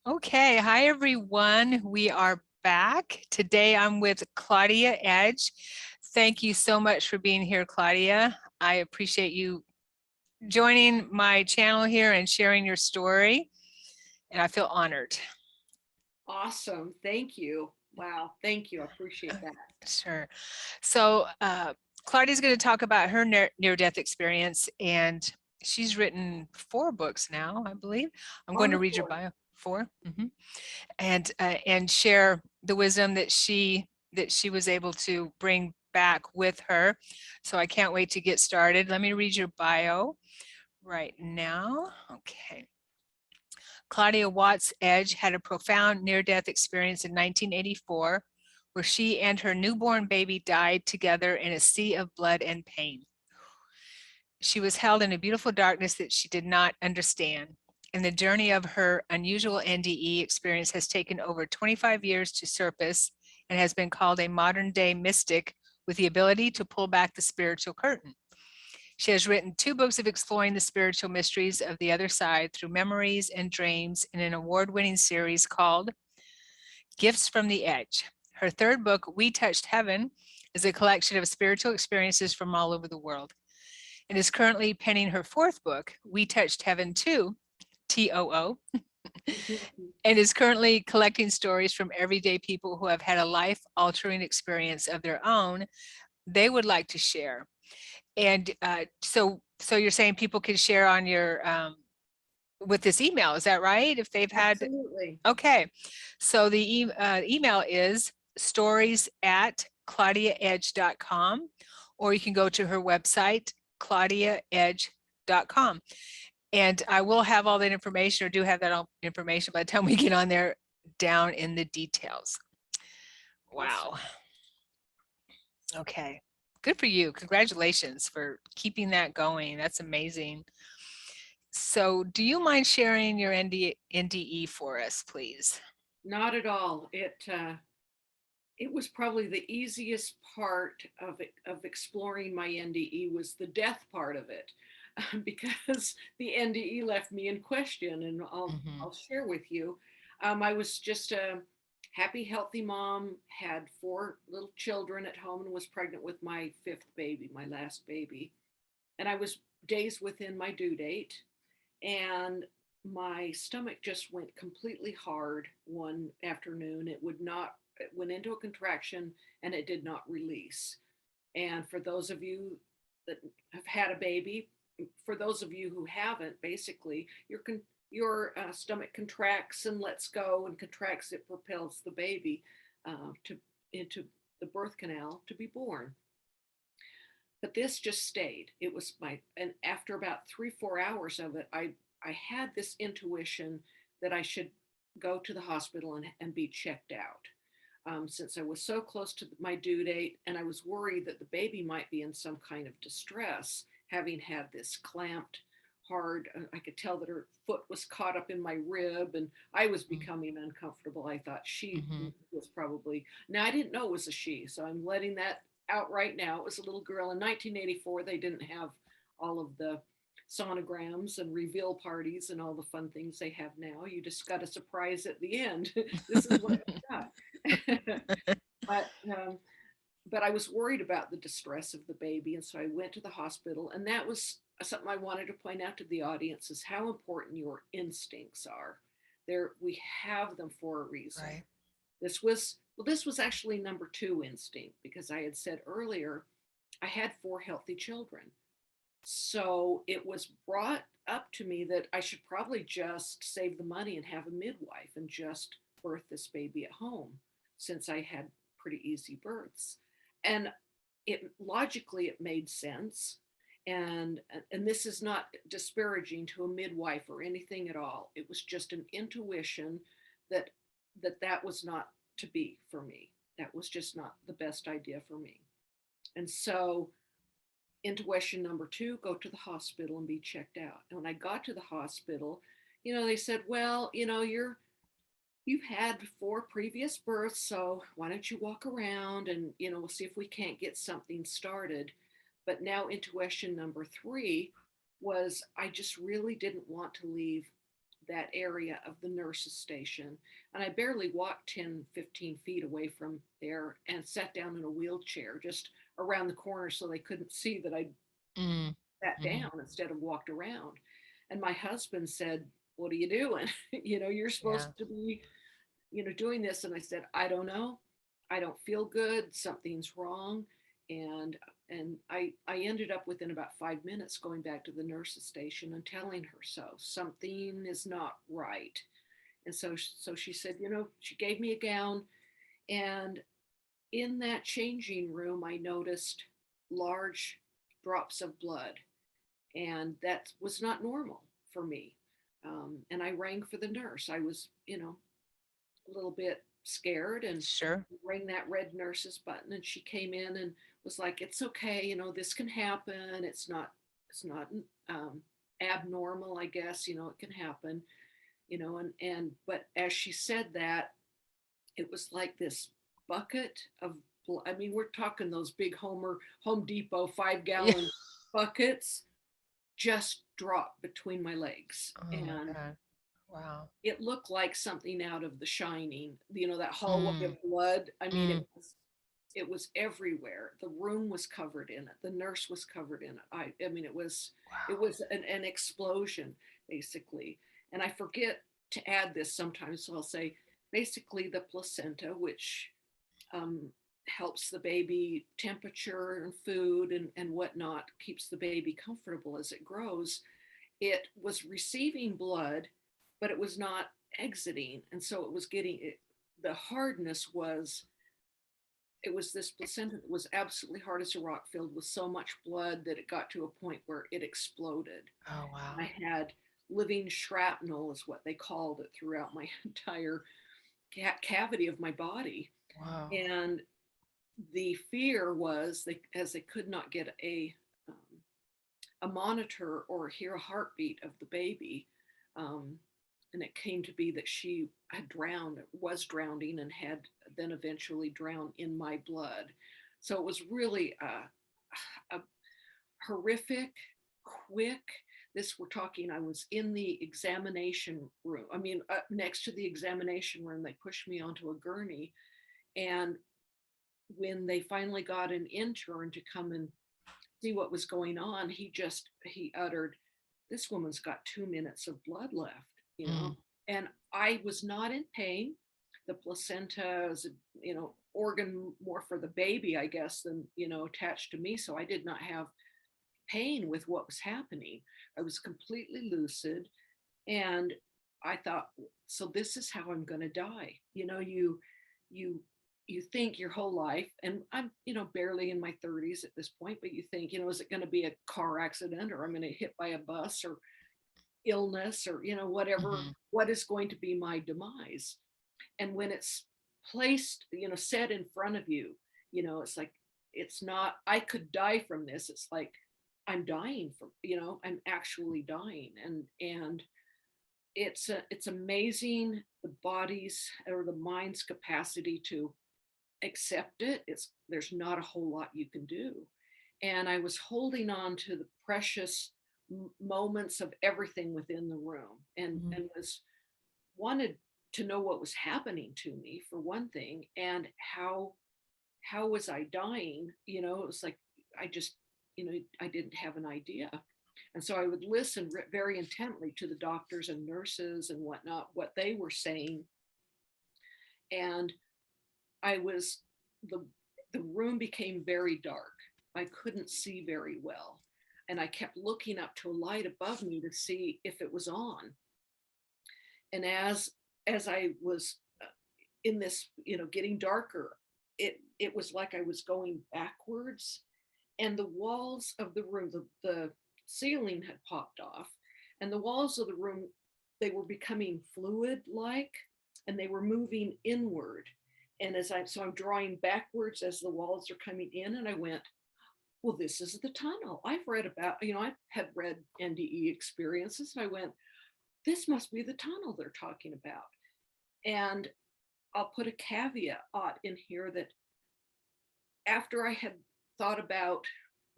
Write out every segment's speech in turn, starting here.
Okay, hi everyone. We are back. Today I'm with Claudia Edge. Thank you so much for being here, Claudia. I appreciate you joining my channel here and sharing your story, and I feel honored. Awesome. Thank you. Wow. Thank you. I appreciate that. Sure. So Claudia's going to talk about her near-death experience, and she's written 4 books now, I believe. I'm On going to the read your floor. bio. 4. And share the wisdom that she was able to bring back with her. So I can't wait to get started. Let me read your bio right now. Okay. Claudia Watts Edge had a profound near-death experience in 1984, where she and her newborn baby died together in a sea of blood and pain. She was held in a beautiful darkness that she did not understand, and the journey of her unusual NDE experience has taken over 25 years to surface and has been called a modern-day mystic with the ability to pull back the spiritual curtain. She has written 2 books of exploring the spiritual mysteries of the other side through memories and dreams in an award-winning series called Gifts from the Edge. Her 3rd book, We Touched Heaven, is a collection of spiritual experiences from all over the world, and is currently penning her 4th book, We Touched Heaven Too, TOO, and is currently collecting stories from everyday people who have had a life-altering experience of their own they would like to share. And so you're saying people can share on your with this email, is that right? If they've had, Absolutely. okay. So the email is stories@claudiaedge.com, or you can go to her website, claudiaedge.com. And I will have all that information, or do have that information by the time we get on there, down in the details. Awesome. Wow. Okay. Good for you. Congratulations for keeping that going. That's amazing. So do you mind sharing your NDE for us, please? Not at all. It was probably the easiest part of exploring my NDE was the death part of it, because the NDE left me in question, and Mhm. I'll share with you. I was just a happy, healthy mom, had 4 little children at home, and was pregnant with my 5th baby, my last baby, and I was days within my due date, and my stomach just went completely hard one afternoon. It went into a contraction and it did not release. And for those of you that have had a baby, for those of you who haven't, basically your stomach contracts and lets go, and contracts, it propels the baby to into the birth canal to be born. But this just stayed. It was my, and after about 3 4 hours of it, I had this intuition that I should go to the hospital and be checked out, since I was so close to my due date, and I was worried that the baby might be in some kind of distress, having had this clamped hard. I could tell that her foot was caught up in my rib, and I was becoming uncomfortable. I thought she Mhm. was probably, now I didn't know it was a she, so I'm letting that out right now. It was a little girl. In 1984, they didn't have all of the sonograms and reveal parties and all the fun things they have now. You just got a surprise at the end. This is what you got. but um, but I was worried about the distress of the baby, and so I went to the hospital. And that was something I wanted to point out to the audience, is how important your instincts are. There, we have them for a reason. Right. This was actually number 2 instinct, because I had said earlier I had 4 healthy children. So it was brought up to me that I should probably just save the money and have a midwife and just birth this baby at home, since I had pretty easy births. And it logically it made sense. And this is not disparaging to a midwife or anything at all. It was just an intuition that that was not to be for me. That was just not the best idea for me. And so intuition number 2, go to the hospital and be checked out. And when I got to the hospital, they said, well, you've had 4 previous births, so why don't you walk around, and we'll see if we can't get something started. But now intuition number 3 was, I just really didn't want to leave that area of the nurse's station. And I barely walked 10, 15 feet away from there and sat down in a wheelchair just around the corner so they couldn't see that I Mm, sat mhm. down instead of walked around. And my husband said, "What are you doing? You're Yeah. supposed to be, doing this." And I said, "I don't know. I don't feel good. Something's wrong." And I ended up within about 5 minutes going back to the nurse's station and telling her so. Something is not right. And so she said, she gave me a gown, and in that changing room I noticed large drops of blood, and that was not normal for me. And I rang for the nurse. I was, a little bit scared, and Sure. rang that red nurse's button, and she came in and was like, "It's okay, this can happen. It's not um, abnormal, I guess. It can happen." And but as she said that, it was like this bucket of I mean, we're talking those big Home Depot 5 Yeah. gallon buckets just dropped between my legs. Oh my And God. Wow. it looked like something out of The Shining, that hallway of Mm, blood. I mean, mm. it was everywhere. The room was covered in it. The nurse was covered in it. I mean, it Wow. was an explosion, basically. And I forget to add this sometimes, so I'll say basically the placenta, which um, helps the baby temperature and food and whatnot, keeps the baby comfortable as it grows. It was receiving blood, but it was not exiting. And so it was getting it, the hardness was, it was this placenta that was absolutely hard as a rock, filled with so much blood that it got to a point where it exploded. Oh I wow. had living shrapnel, is what they called it, throughout my entire cavity of my body. Wow. And the fear was, as they could not get um, a monitor or hear a heartbeat of the baby. Um, and it came to be that she had drowned, was drowning, and had then eventually drowned in my blood. So it was really a horrific, quick. This, we're talking, I was in the examination room. I mean, next to the examination room, they pushed me onto a gurney. And when they finally got an intern to come and see what was going on, he uttered, "This woman's got 2 minutes of blood left," Mm, And I was not in pain. The placenta is, organ more for the baby, I guess, than, attached to me. So I did not have pain with what was happening. I was completely lucid. And I thought, so this is how I'm going to die. You you think your whole life, and I'm, barely in my 30s at this point, but you think, is it going to be a car accident, or I'm going to hit by a bus, or illness, or, whatever, mhm. what is going to be my demise? And when it's placed, set in front of you, it's like, it's not, I could die from this. It's like, I'm dying from, I'm actually dying. And it's amazing, the body's or the mind's capacity to accept it. There's not a whole lot you can do. And I was holding on to the precious moments of everything within the room, Mm, and was wanted to know what was happening to me, for one thing, and how was I dying. It was like, I just, I didn't have an idea. And so I would listen very intently to the doctors and nurses and whatnot, what they were saying. And I was, the the room became very dark. I couldn't see very well. And I kept looking up to a light above me to see if it was on. And as I was in this, getting darker, it was like I was going backwards, and the walls of the room, the ceiling had popped off, and the walls of the room, they were becoming fluid like, and they were moving inward. And I'm drawing backwards as the walls are coming in, and I went, well, this is the tunnel. I've read about, I had read NDE experiences, and I went, this must be the tunnel they're talking about. And I'll put a caveat in here that after I had thought about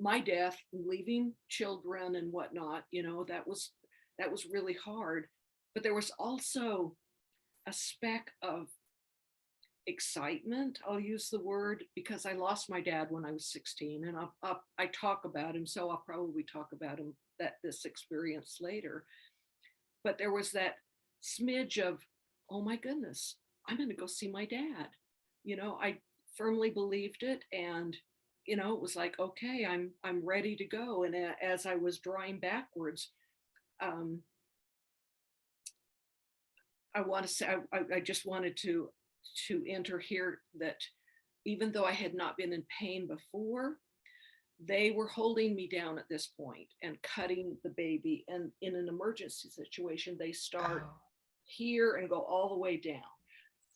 my death, leaving children and whatnot, that was really hard. but there was also a speck of excitement, I'll use the word, because I lost my dad when I was 16, and I talk about him, so I'll probably talk about him, that this experience later. But there was that smidge of, oh my goodness, I'm going to go see my dad. I firmly believed it, and it was like, okay, I'm ready to go. And as I was drawing backwards, um, I want to say, I just wanted to enter here that even though I had not been in pain before, they were holding me down at this point and cutting the baby. And in an emergency situation, they start Oh. here and go all the way down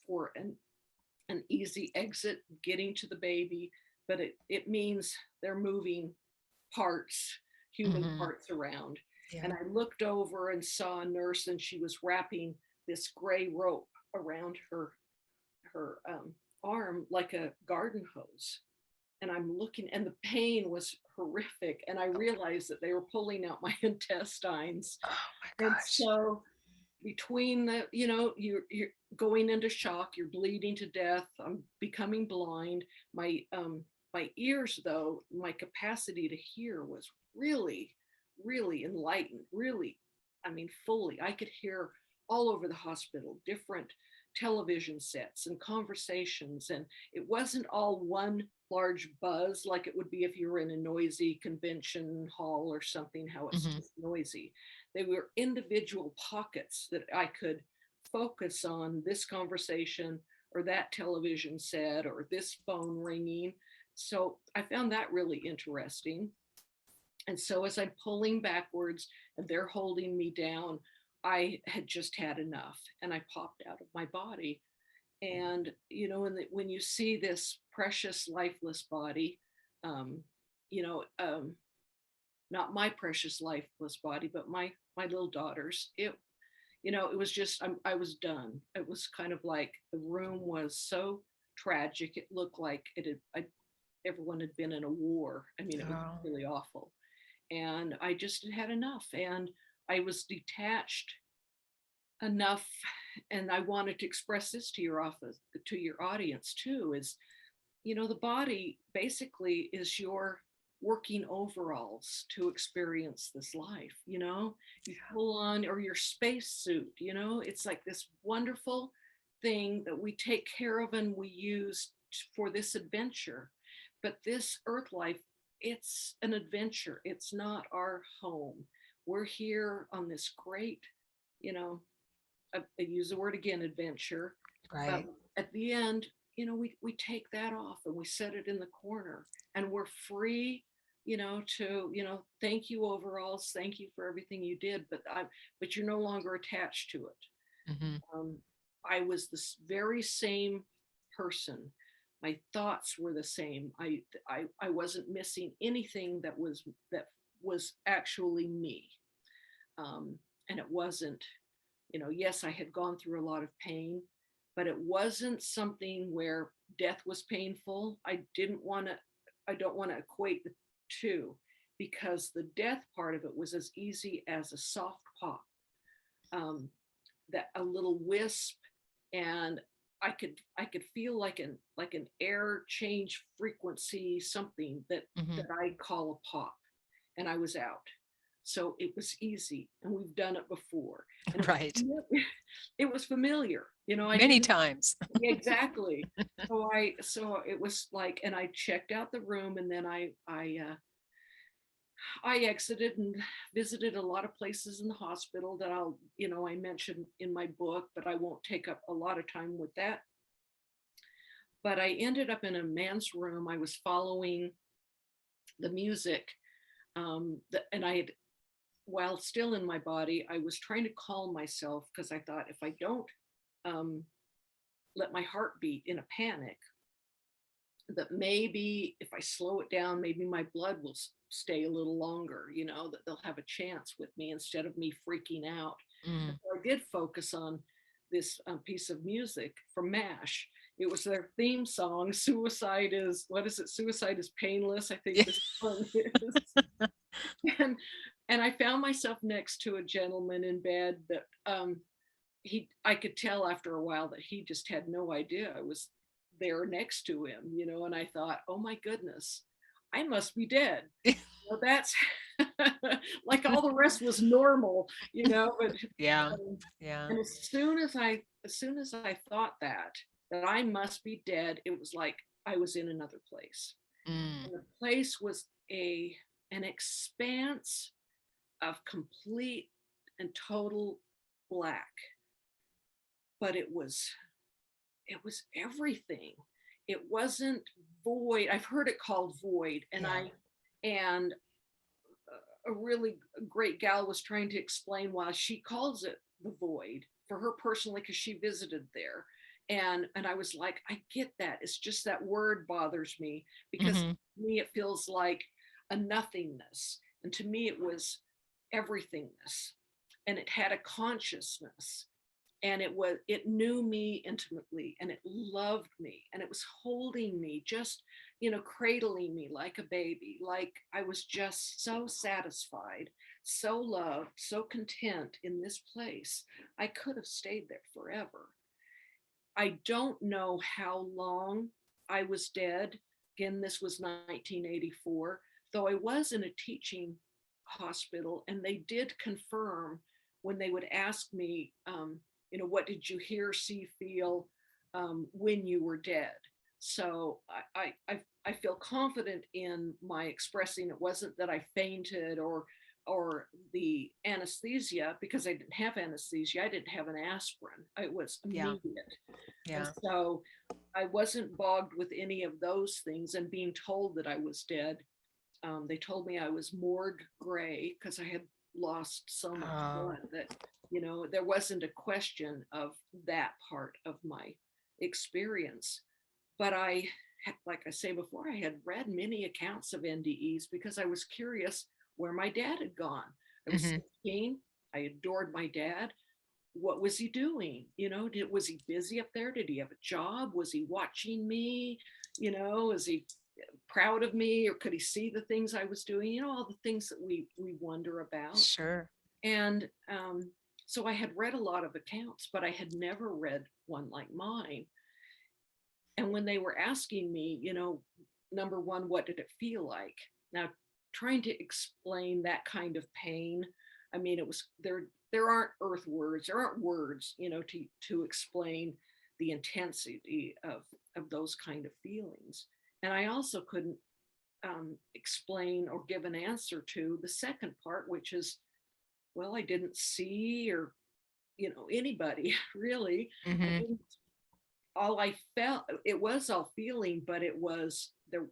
for an easy exit, getting to the baby. But it means they're moving parts, human Mhm. parts around. And Yeah. I looked over and saw a nurse, and she was wrapping this gray rope around her arm like a garden hose. And I'm looking, and the pain was horrific. And I Oh, realized that they were pulling out my intestines. oh my And gosh. so between you're going into shock, you're bleeding to death, I'm becoming blind. My ears, though, my capacity to hear was really, really enlightened, really, I mean, fully. I could hear all over the hospital, different television sets and conversations, and it wasn't all one large buzz like it would be if you were in a noisy convention hall or something, how it's Mhm. just noisy. They were individual pockets that I could focus on, this conversation or that television set or this phone ringing. So I found that really interesting. And so as I'm pulling backwards and they're holding me down, I had just had enough, and I popped out of my body. And when you see this precious lifeless body, um, you know, um, not my precious lifeless body, but my little daughter's, it was just, I was done. It was kind of like the room was so tragic. It looked like everyone had been in a war. I mean, it was Oh. really awful. And I just had enough. And I was detached enough. And I wanted to express this to your audience too, is, the body basically is your working overalls to experience this life. You pull on, or your space suit, it's like this wonderful thing that we take care of and we use for this adventure. But this earth life, it's an adventure. It's not our home. We're here on this great, you know, I use the word again, adventure. But Right. at the end, we take that off and we set it in the corner, and we're free, to, thank you overalls, thank you for everything you did, but you're no longer attached to it. Mhm. Um, I was this very same person. My thoughts were the same. I wasn't missing anything that was actually me. And it wasn't, yes, I had gone through a lot of pain, but it wasn't something where death was painful. I don't want to equate the two, because the death part of it was as easy as a soft pop, um, that a little wisp, and I could feel like an air change frequency, something that Mhm. I call a pop, and I was out. So it was easy, and we've done it before, and Right. it was familiar. I Many didn't. times. Exactly. So it was like, and I checked out the room, and then I exited and visited a lot of places in the hospital that I mentioned in my book, but I won't take up a lot of time with that. But I ended up in a man's room. I was following the music, and I had, while still in my body, I was trying to calm myself, because I thought, if I don't um, let my heart beat in a panic, that maybe if I slow it down, maybe my blood will stay a little longer, that they'll have a chance with me instead of me freaking out. And Mm. so I did focus on this piece of music from MASH. It was their theme song, what is it? Suicide is painless, I think Yeah. this one is. and And I found myself next to a gentleman in bed that I could tell after a while that he just had no idea I was there next to him, and I thought, oh my goodness, I must be dead. Well, that's like all the rest was normal, but Yeah. um, Yeah. and as soon as I thought that I must be dead, it was like I was in another place. Mm. And the place was an expanse of complete and total black, but it was everything. It wasn't void. I've heard it called void, and Yeah. and a really great gal was trying to explain why she calls it the void for her personally, because she visited there. And I was like, I get that. It's just that word bothers me, because Hmm. to me it feels like a nothingness, and to me it was everythingness, and it had a consciousness, and it knew me intimately, and it loved me, and it was holding me, just cradling me like a baby, like I was just so satisfied, so loved, so content in this place. I could have stayed there forever. I don't know how long I was dead. Again, this was 1984, though I was in a teaching hospital, and they did confirm when they would ask me, what did you hear, see, feel when you were dead? So I feel confident in my expressing. It wasn't that I fainted or the anesthesia, because I didn't have anesthesia. I didn't have an aspirin. It was Yeah. immediate. And Yeah. so I wasn't bogged with any of those things, and being told that I was dead. They told me I was morgue gray, because I had lost so much Oh. blood that, there wasn't a question of that part of my experience. But like I say before, I had read many accounts of NDEs because I was curious where my dad had gone. I was Hmm. 16. I adored my dad. What was he doing? Was he busy up there? Did he have a job? Was he watching me? Is he proud of me, or could he see the things I was doing? All the things that we wonder about. Sure. And so I had read a lot of accounts, but I had never read one like mine. And when they were asking me, number one, what did it feel like? Now, trying to explain that kind of pain, I mean, it was there. There aren't earth words. There aren't words, to explain the intensity of those kind of feelings. And I also couldn't explain or give an answer to the second part, which is, well, I didn't see or anybody really. I Hmm. didn't. All I felt, it was all feeling, but it was there.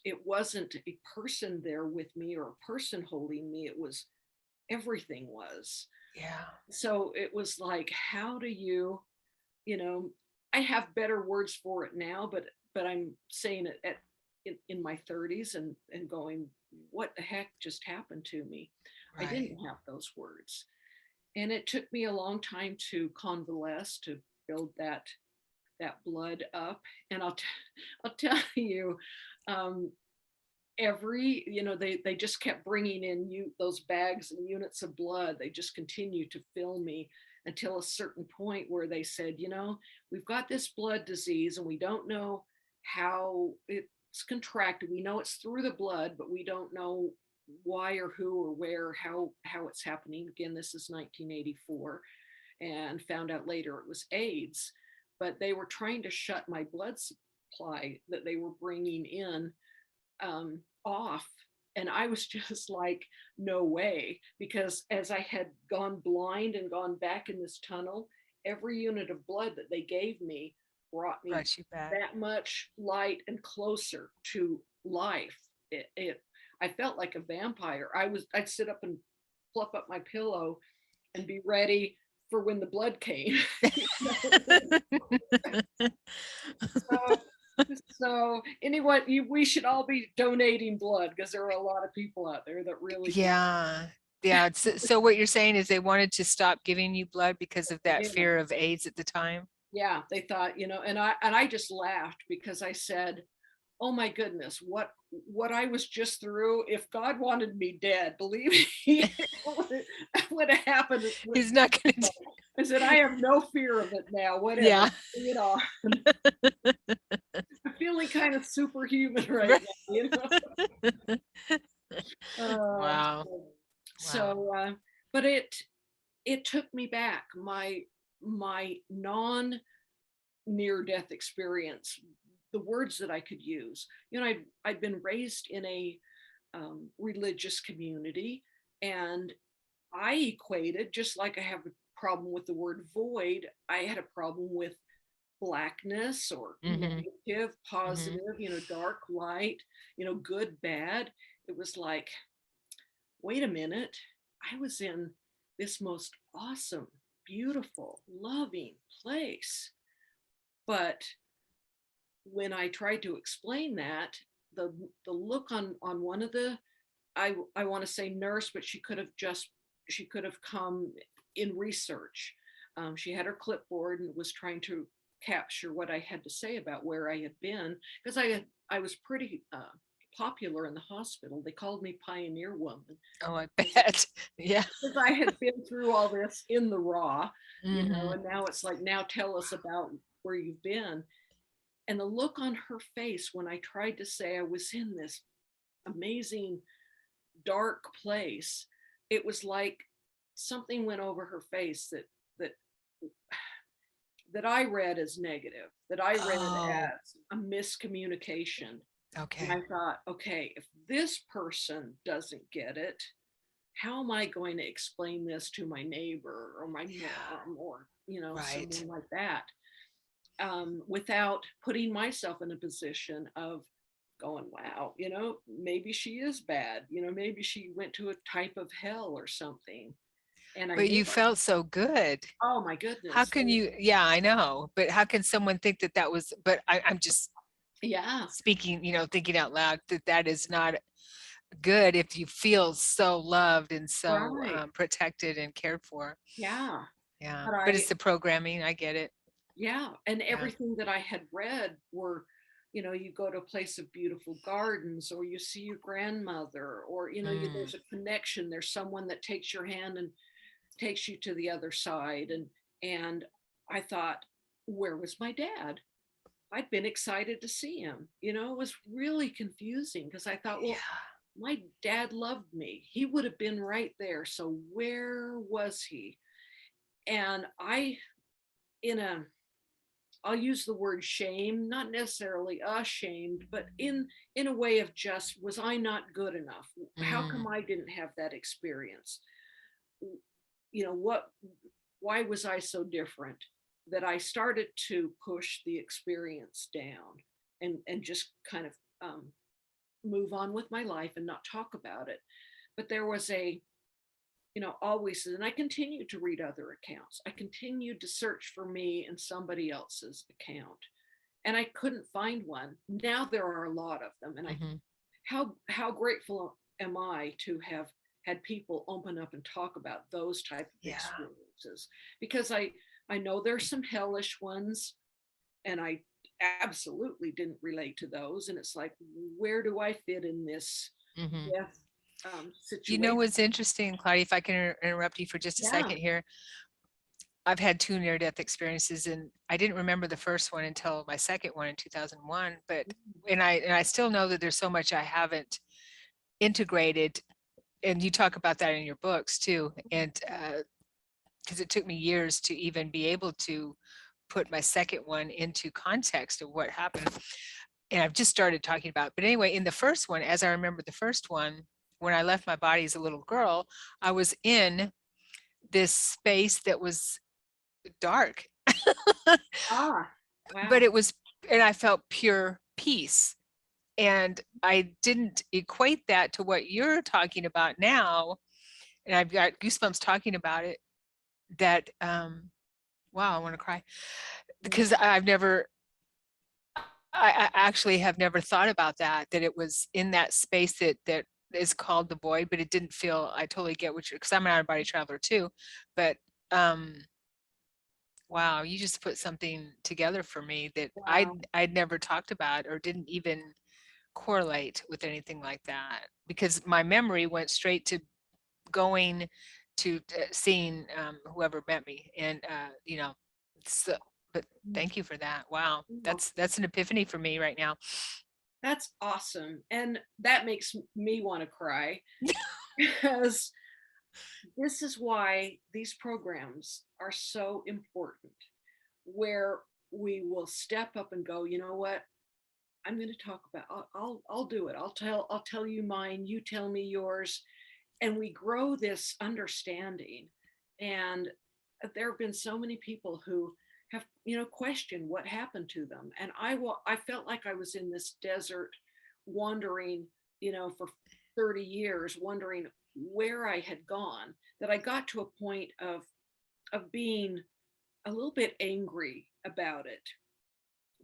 It wasn't a person there with me or a person holding me. It was everything was. Yeah. So it was like, how do you know, I have better words for it now, but I'm saying it in my 30s, and going, what the heck just happened to me? I Right. didn't have those words. And it took me a long time to convalesce, to build that blood up. And I'll tell you, um, they just kept bringing in those bags and units of blood. They just continued to fill me until a certain point where they said, we've got this blood disease, and we don't know how it's contracted. We know it's through the blood, but we don't know why or who or where, how it's happening. Again, this is 1984, and found out later it was AIDS. But they were trying to shut my blood supply that they were bringing in off. And I was just like, no way. Because as I had gone blind and gone back in this tunnel, every unit of blood that they gave me brought me Brought you back. that much light and closer to life. I felt like a vampire. I'd sit up and fluff up my pillow and be ready for when the blood came. so, so anyway, we should all be donating blood, because there are a lot of people out there that really could. Yeah. Yeah. So what you're saying is they wanted to stop giving you blood because of that Yeah, fear of AIDS at the time? yeah, they thought, and I just laughed, because I said, oh my goodness, what I was just through, if God wanted me dead, believe me, it would have happened with He's not going to. I said, I have no fear of it now, whatever. Yeah. Bring it on. I'm feeling kind of superhuman right Right. now, you know. Uh, Wow. Wow. so, but it took me back. My non near death experience, the words that I could use. You know, I'd been raised in a religious community, and I equated, just like I have a problem with the word void, I had a problem with blackness or Mm-hmm. negative, Mm-hmm. positive, you know, dark, light, you know, good, bad. It was like, wait a minute, I was in this most awesome, beautiful, loving place. But when I tried to explain that, the look on one of the, I want to say nurse, but she could have come in research. She had her clipboard and was trying to capture what I had to say about where I had been, because I was pretty popular in the hospital. They called me Pioneer Woman Oh, I bet. Yeah. because I had been through all this in the raw, you know, Mm-hmm. and now it's like, now tell us about where you've been. And the look on her face when I tried to say I was in this amazing dark place, it was like something went over her face that that I read as negative, that I read Oh, as a miscommunication. And okay. I thought, okay, if this person doesn't get it, how am I going to explain this to my neighbor or my Yeah. mom or, you know, Right. someone like that, without putting myself in a position of going, wow, you know, maybe she is bad, you know, maybe she went to a type of hell or something. And I But knew, you felt so good. oh my How goodness. can you? Yeah, I know. But how can someone think that that was? But I'm just Yeah, speaking, thinking out loud that that is not good if you feel so loved and so right. protected and cared for. Yeah. Yeah. But But it's the programming. I get it. yeah. And Yeah. everything that I had read were, you know, you go to a place of beautiful gardens, or you see your grandmother, or, you know, Mm, there's a connection. There's someone that takes your hand and takes you to the other side. And I thought, where was my dad? I'd been excited to see him. You know, it was really confusing because I thought, well, yeah. my dad loved me. He would have been right there. So where was he? And in a, I'll use the word shame, not necessarily ashamed, but in a way of just, was I not good enough? How come Mm, I didn't have that experience? You know, why was I so different? That I started to push the experience down and just kind of move on with my life and not talk about it. But there was a, you know, always, and I continued to read other accounts. I continued to search for me in somebody else's account, and I couldn't find one. Now there are a lot of them, and I, hmm. how grateful am I to have had people open up and talk about those type of Yeah. experiences, because I know there's some hellish ones, and I absolutely didn't relate to those, and it's like, where do I fit in this Hmm. death You know situation? what's interesting, Claudia, if I can interrupt you for just a Yeah. second here. I've had two near-death experiences, and I didn't remember the first one until my second one in 2001. But and I still know that there's so much I haven't integrated, and you talk about that in your books too. And because it took me years to even be able to put my second one into context of what happened, and I've just started talking about. But anyway, in the first one, as I remember the first one, when I left my body as a little girl, I was in this space that was dark. Ah, But wow. it was, and I felt pure peace. And I didn't equate that to what you're talking about now. And I've got goosebumps talking about it. That, wow, I want to cry because I actually have never thought about that, that it was in that space that is called the void, but it didn't feel, I totally get what you're, because I'm an out of body traveler too. But um, wow, you just put something together for me that Wow. I'd never talked about or didn't even correlate with anything like that, because my memory went straight to going to seeing whoever met me, and so, but thank you for that. Wow, that's an epiphany for me right now. That's awesome. And that makes me want to cry because this is why these programs are so important, where we will step up and go, you know what? I'm going to talk about, I'll do it. I'll tell you mine. You tell me yours. And we grow this understanding. And there have been so many people who have, questioned what happened to them. And I felt like I was in this desert wandering, for 30 years, wondering where I had gone, that I got to a point of being a little bit angry about it,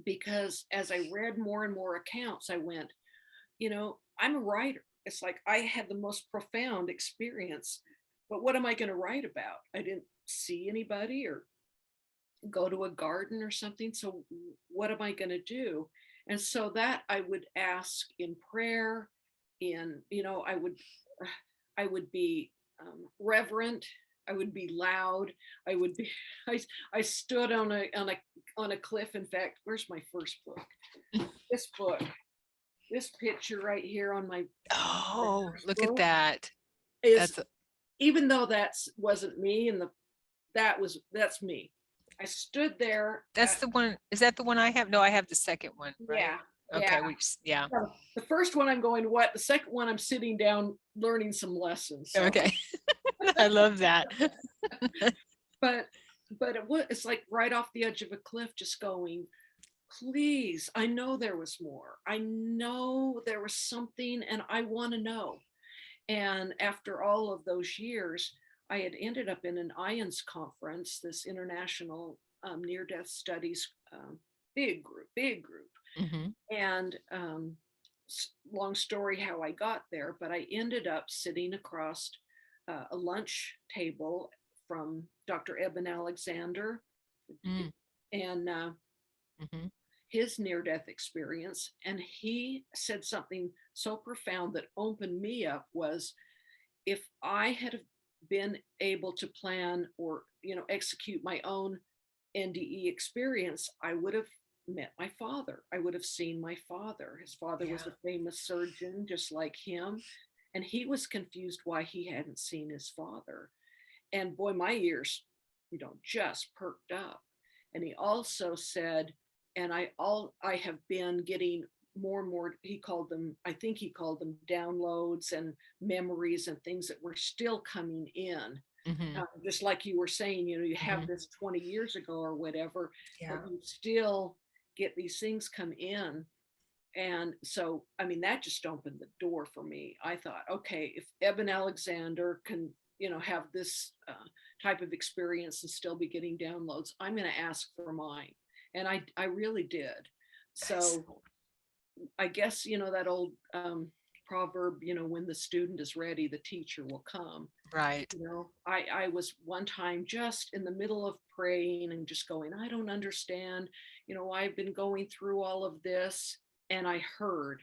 because as I read more and more accounts, I went, I'm a writer. It's like I had the most profound experience, but what am I going to write about? I didn't see anybody or go to a garden or something. So what am I going to do? And so that I would ask in prayer, I would be reverent. I would be loud. I would be. I stood on a cliff. In fact, where's my first book? This book. This picture right here on my. Oh, look at that. Is, even though wasn't me, and that's me. I stood there. That's the one. Is that the one I have? No, I have the second one, right? Yeah. Okay. Yeah. The first one I'm going, what? The second one I'm sitting down learning some lessons. So. Okay. I love that. But it's like right off the edge of a cliff, just going, please, I know there was more. I know there was something, and I want to know. And after all of those years, I had ended up in an IONS conference, this international near-death studies, big group. Mm-hmm. And long story how I got there, but I ended up sitting across a lunch table from Dr. Eben Alexander, and mm-hmm. his near-death experience. And he said something so profound that opened me up was, if I had been able to plan or, execute my own NDE experience, I would have met my father. I would have seen my father. His father was a famous surgeon, just like him. And he was confused why he hadn't seen his father. And boy, my ears, just perked up. And he also said, and I have been getting more and more, I think he called them downloads and memories and things that were still coming in. Mm-hmm. Just like you were saying, you have mm-hmm. this 20 years ago or whatever, but you still get these things come in. And so, that just opened the door for me. I thought, okay, if Eben Alexander can, have this type of experience and still be getting downloads, I'm going to ask for mine. And I really did. So I guess, that old proverb, when the student is ready, the teacher will come. Right. I was one time just in the middle of praying and just going, I don't understand. I've been going through all of this. And I heard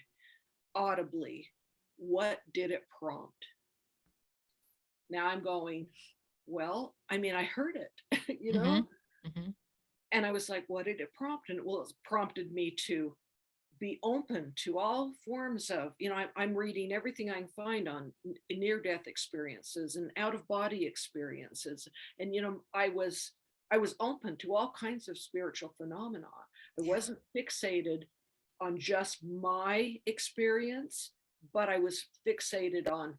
audibly, what did it prompt? Now I'm going, well, I heard it, Mm-hmm. Mm-hmm. And I was like, what did it prompt? And well, it prompted me to be open to all forms of, I'm reading everything I can find on near-death experiences and out-of-body experiences. And, I was open to all kinds of spiritual phenomena. I wasn't fixated on just my experience, but I was fixated on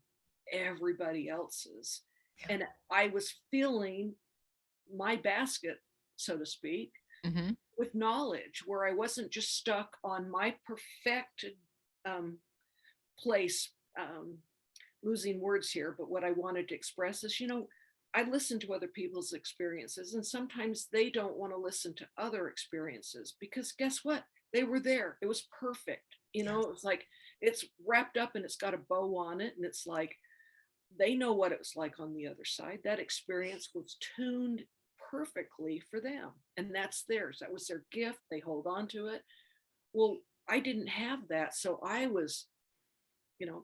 everybody else's. Yeah. And I was filling my basket, so to speak, mm-hmm. with knowledge, where I wasn't just stuck on my perfected place, losing words here, but what I wanted to express is, I listen to other people's experiences, and sometimes they don't want to listen to other experiences, because guess what? They were there. It was perfect. It's like, it's wrapped up and it's got a bow on it. And it's like, they know what it was like on the other side. That experience was tuned perfectly for them. And that's theirs. That was their gift. They hold on to it. Well, I didn't have that. So I was,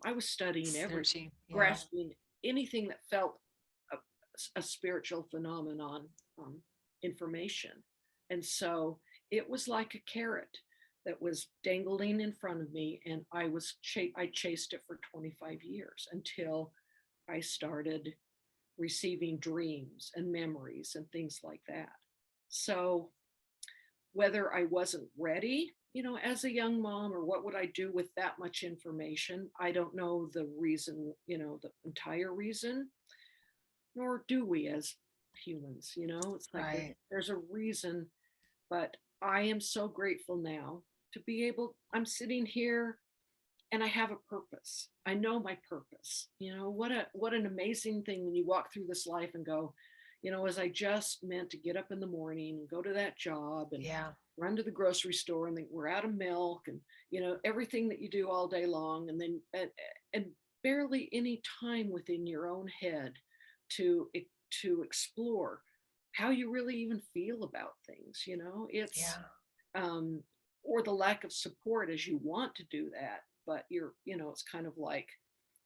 I was studying everything, Searching. Yeah. grasping anything that felt a, a spiritual phenomenon, information. And so it was like a carrot that was dangling in front of me, and I chased it for 25 years until I started receiving dreams and memories and things like that. So whether I wasn't ready, as a young mom, or what would I do with that much information, I don't know the reason, the entire reason, nor do we as humans. It's like Right. there's a reason, but I am so grateful now to be able, I'm sitting here and I have a purpose. I know my purpose. What an amazing thing when you walk through this life and go, as I just meant to get up in the morning and go to that job and Yeah. run to the grocery store, and then we're out of milk, and everything that you do all day long, and then and barely any time within your own head to to explore how you really even feel about things. It's Yeah. um or the lack of support as you want to do that, but it's kind of like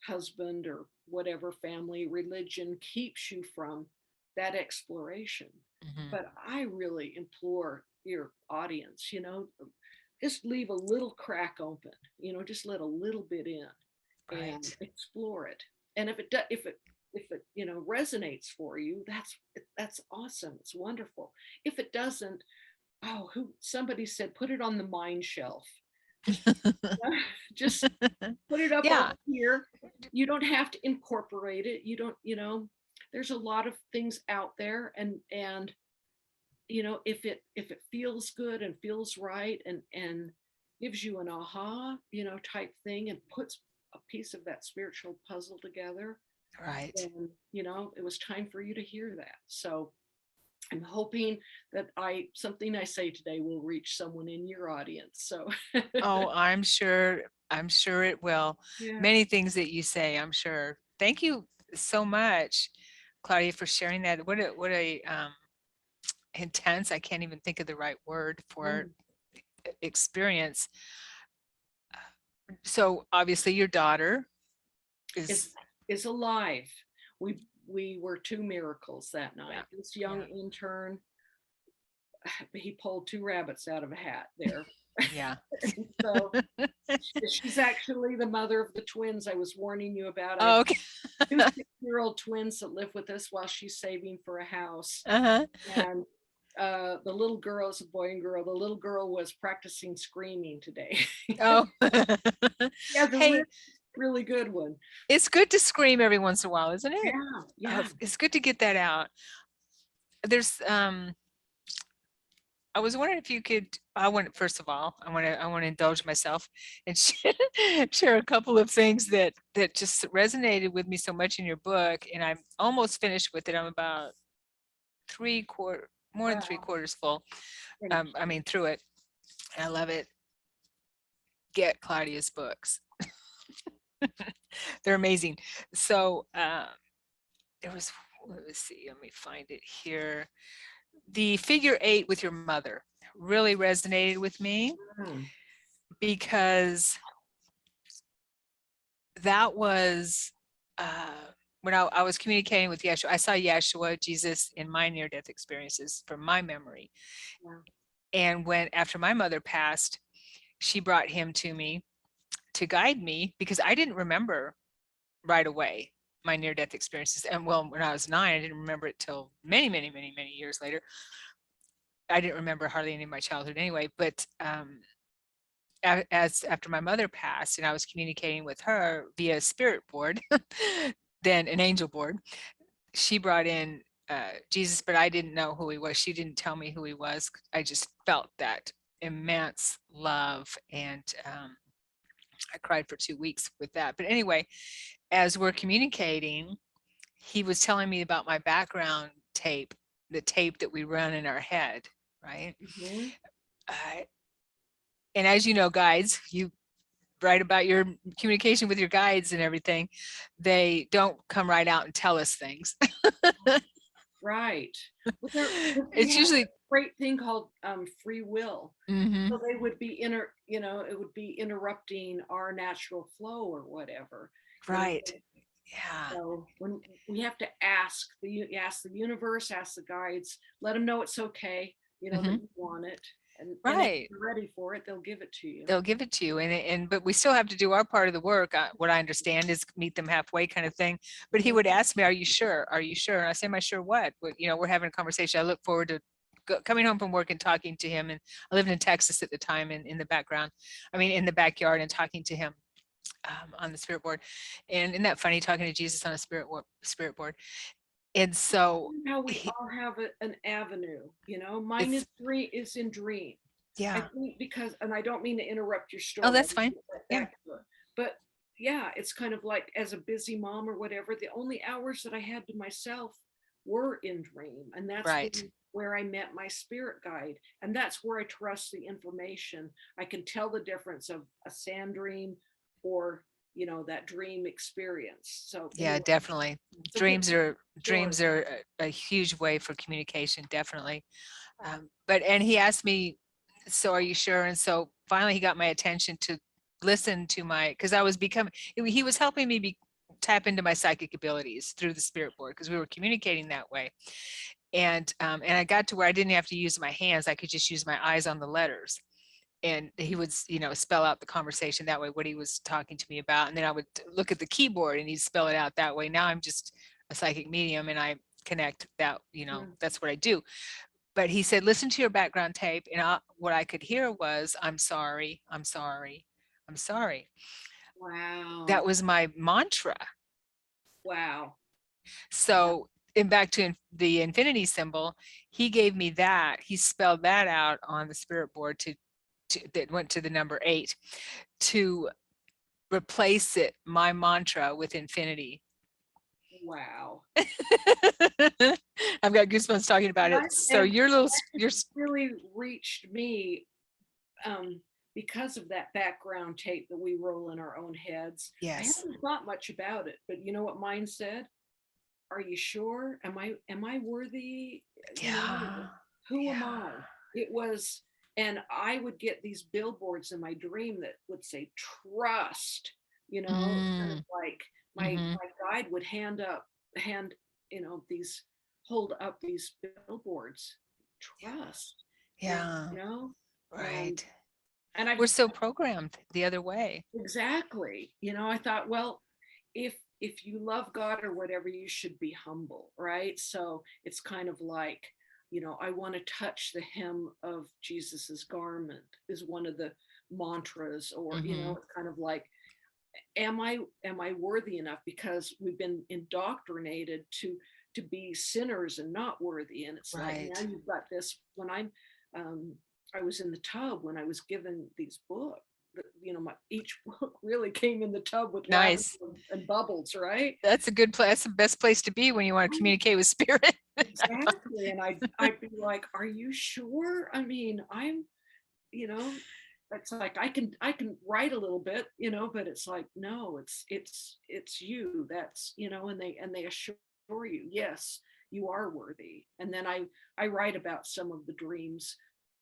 husband or whatever, family, religion keeps you from that exploration. Hmm. But I really implore your audience, just leave a little crack open, just let a little bit in and Right. explore it. And if it resonates for you, that's awesome. It's wonderful. If it doesn't, somebody said put it on the mine shelf. Just just put it up over Yeah. here. You don't have to incorporate it. You don't, there's a lot of things out there, and if it feels good and feels right, and gives you an aha, type thing, and puts a piece of that spiritual puzzle together, Right. then it was time for you to hear that. So I'm hoping that something I say today will reach someone in your audience. So Oh, I'm sure. I'm sure it will. yeah. Many things that you say, I'm sure. Thank you so much, Claudia, for sharing that. What a intense, I can't even think of the right word for Mm. experience. So obviously your daughter is is, is alive. We were two miracles that yeah, night. This young yeah, intern, he pulled two rabbits out of a hat there. yeah. And so she's actually the mother of the twins I was warning you about. I have Oh, okay. two 6-year-old twins that live with us while she's saving for a house. Uh-huh. And the little girl is a boy and girl. The little girl was practicing screaming today. Oh. Yeah, the really, Hey, really good one. it's good to scream every once in a while, isn't it? Yeah, yeah. It's good to get that out. There's I was wondering if you could, first of all, I want to indulge myself and share a couple of things that just resonated with me so much in your book, and I'm almost finished with it. I'm about more than three Wow. quarters full. Thank I you. mean, through it. I love it. Get Claudia's books. They're amazing. So there was, let's see, let me find it here. The figure 8 with your mother really resonated with me Mm. because that was when I was communicating with Yeshua. I saw Yeshua, Jesus, in my near-death experiences from my memory. Wow. And after my mother passed, she brought him to me to guide me because I didn't remember right away my near-death experiences. And well, when I was 9, I didn't remember it till many, many, many, many years later. I didn't remember hardly any of my childhood anyway, but as after my mother passed and I was communicating with her via spirit board, then an angel board, she brought in Jesus, but I didn't know who he was. She didn't tell me who he was. I just felt that immense love, and I cried for 2 weeks with that. But anyway, as we're communicating, he was telling me about my background tape, the tape that we run in our head, right? Mhm. Uh, and as you know, guides, you write about your communication with your guides and everything. They don't come right out and tell us things. Right. Well, we It's have usually great thing called free will. Hmm. So they would be it would be interrupting our natural flow or whatever, you know. Right. Yeah. So when we have to ask the universe, ask the guides, let them know it's okay, that Hmm. you want it, and if Right. you're ready for it, they'll give it to you. They'll give it to you, and but we still have to do our part of the work. What I understand is meet them halfway kind of thing. But he Mhm. would ask me, "Are you sure? Are you sure?" And I say, "Am I sure what?" But, we're having a conversation. I look forward to coming home from work and talking to him. And I lived in Texas at the time, and in the background, I mean, in the backyard, and talking to him on the spirit board. And isn't that funny, talking to Jesus on a spirit board? And so How we he, all have an avenue, mine it's is in dream. I yeah. think because, and I don't mean to interrupt your Oh, story, I that's want to fine. get right Yeah. back to it. But yeah, it's kind of like, as a busy mom or whatever, the only hours that I had to myself were in dream. And that's Right. where I met my spirit guide. And that's where I trust the information. I can tell the difference of a sand dream or, that dream experience. So Yeah, anyway, definitely. so get Dreams are story. dreams are a huge way for communication, definitely. But and he asked me, "So are you sure?" And so finally, he got my attention to listen to my, because I was becoming. He was helping me tap into my psychic abilities through the spirit board, because we were communicating that way. And I got to where I didn't have to use my hands; I could just use my eyes on the letters, and he would spell out the conversation that way, what he was talking to me about, and then I would look at the keyboard and he'd spell it out that way. Now I'm just a psychic medium, and I connect that, Mm. that's what I do. But he said, listen to your background tape, and what I could hear was, I'm sorry, I'm sorry, I'm sorry. That Wow. was my mantra. Wow. Wow. So, and back to the infinity symbol, he gave me that, he spelled that out on the spirit board that went to the number 8, to replace my mantra with infinity. Wow. I've got goosebumps talking about it. That, So and your little, that has your, really reached me, um, because of that background tape that we roll in our own heads. I yes, haven't thought much about it, but you know what mine said? Are you sure? Am I worthy? You know, yeah, who am yeah. I? It was, and I would get these billboards in my dream that would say trust, kind of Mm, like mm-hmm. my guide would hand, these hold up these billboards, trust, Yeah, and right. I've We're so programmed the other way. exactly, I thought, well, if you love God or whatever, you should be humble, right? So it's kind of like, I want to touch the hem of Jesus's garment is one of the mantras, or Mm-hmm. it's kind of like, am I worthy enough? Because we've been indoctrinated to be sinners and not worthy. And it's like, now Right. you've got this. Um I was in the tub when I was given these books. Each book really came in the tub with lavender Nice. and bubbles, right? That's a good place. That's the best place to be when you want to Oh, communicate with spirit. exactly. And I'd be like, are you sure? I mean, you know, it's like I can write a little bit, but it's like, no, it's you. That's, and they assure you, yes, you are worthy. And then I write about some of the dreams,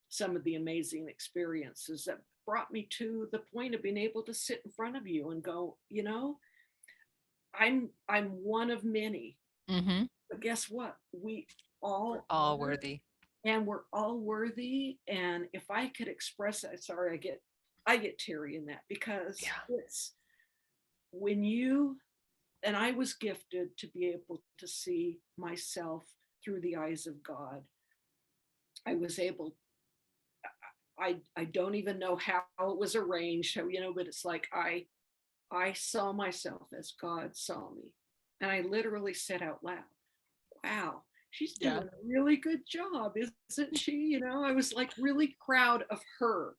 some of the amazing experiences that brought me to the point of being able to sit in front of you and go, I'm one of many. Mm-hmm. But guess what? We We're all all are, worthy. and we're all worthy. And if I could express that, sorry, I get teary in that, because Yeah. it's when you and I was gifted to be able to see myself through the eyes of God. I was able, I don't even know how it was arranged, but it's like I saw myself as God saw me. And I literally said out loud, wow, she's Yeah. doing a really good job, isn't she? I was like really proud of her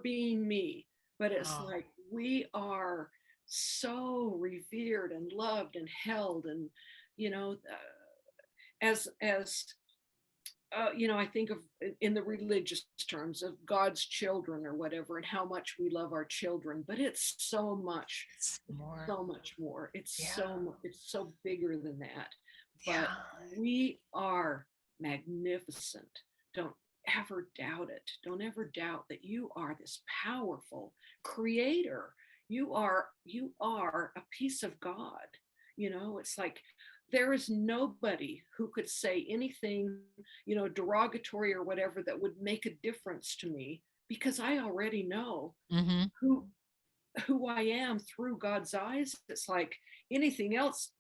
being me. But it's Oh, like we are so revered and loved and held, and as I think of in the religious terms of God's children or whatever, and how much we love our children. But it's it's more. so much more. Yeah. It's so bigger than that. But Yeah. we are magnificent. don't ever doubt it. Don't ever doubt that you are this powerful creator. You are a piece of God. It's like there is nobody who could say anything, derogatory or whatever that would make a difference to me, because I already know Mm-hmm. who who I am through God's eyes. It's like anything else,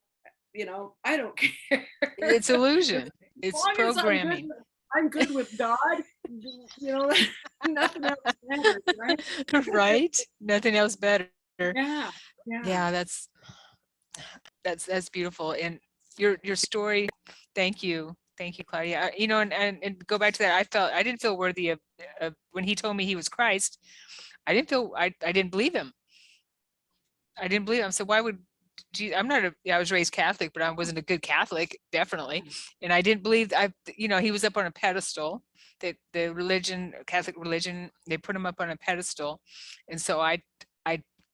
I don't care. It's As illusion. It's long as programming. I'm good with God, nothing else matters, right? Right? Nothing else better. Yeah, yeah. Yeah, that's beautiful. And your story, thank you. Thank you, Claudia. And go back to that. I didn't feel worthy of when he told me he was Christ. I didn't believe him. I didn't believe him. So why would I'm not I was raised Catholic, but I wasn't a good Catholic, definitely. And I didn't believe he was up on a pedestal, that the religion, Catholic religion, they put him up on a pedestal. And so I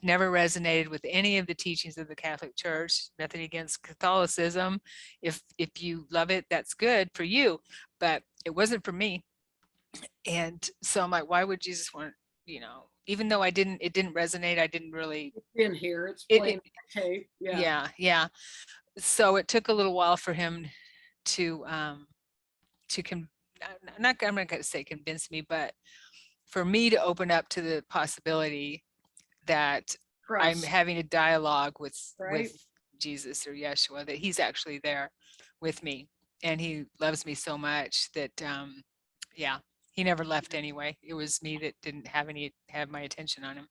never resonated with any of the teachings of the Catholic Church. Nothing against Catholicism. If you love it, that's good for you. But it wasn't for me. And so I'm like, why would Jesus want, even though it didn't resonate, I didn't really, It's in here. It's it, playing tape. Yeah. yeah. So it took a little while for him to, I'm not going to say convince me, but for me to open up to the possibility that I'm Trust, having a dialogue right? with Jesus or Yeshua, that he's actually there with me. And he loves me so much that, yeah, he never left anyway. It was me that didn't have my attention on him.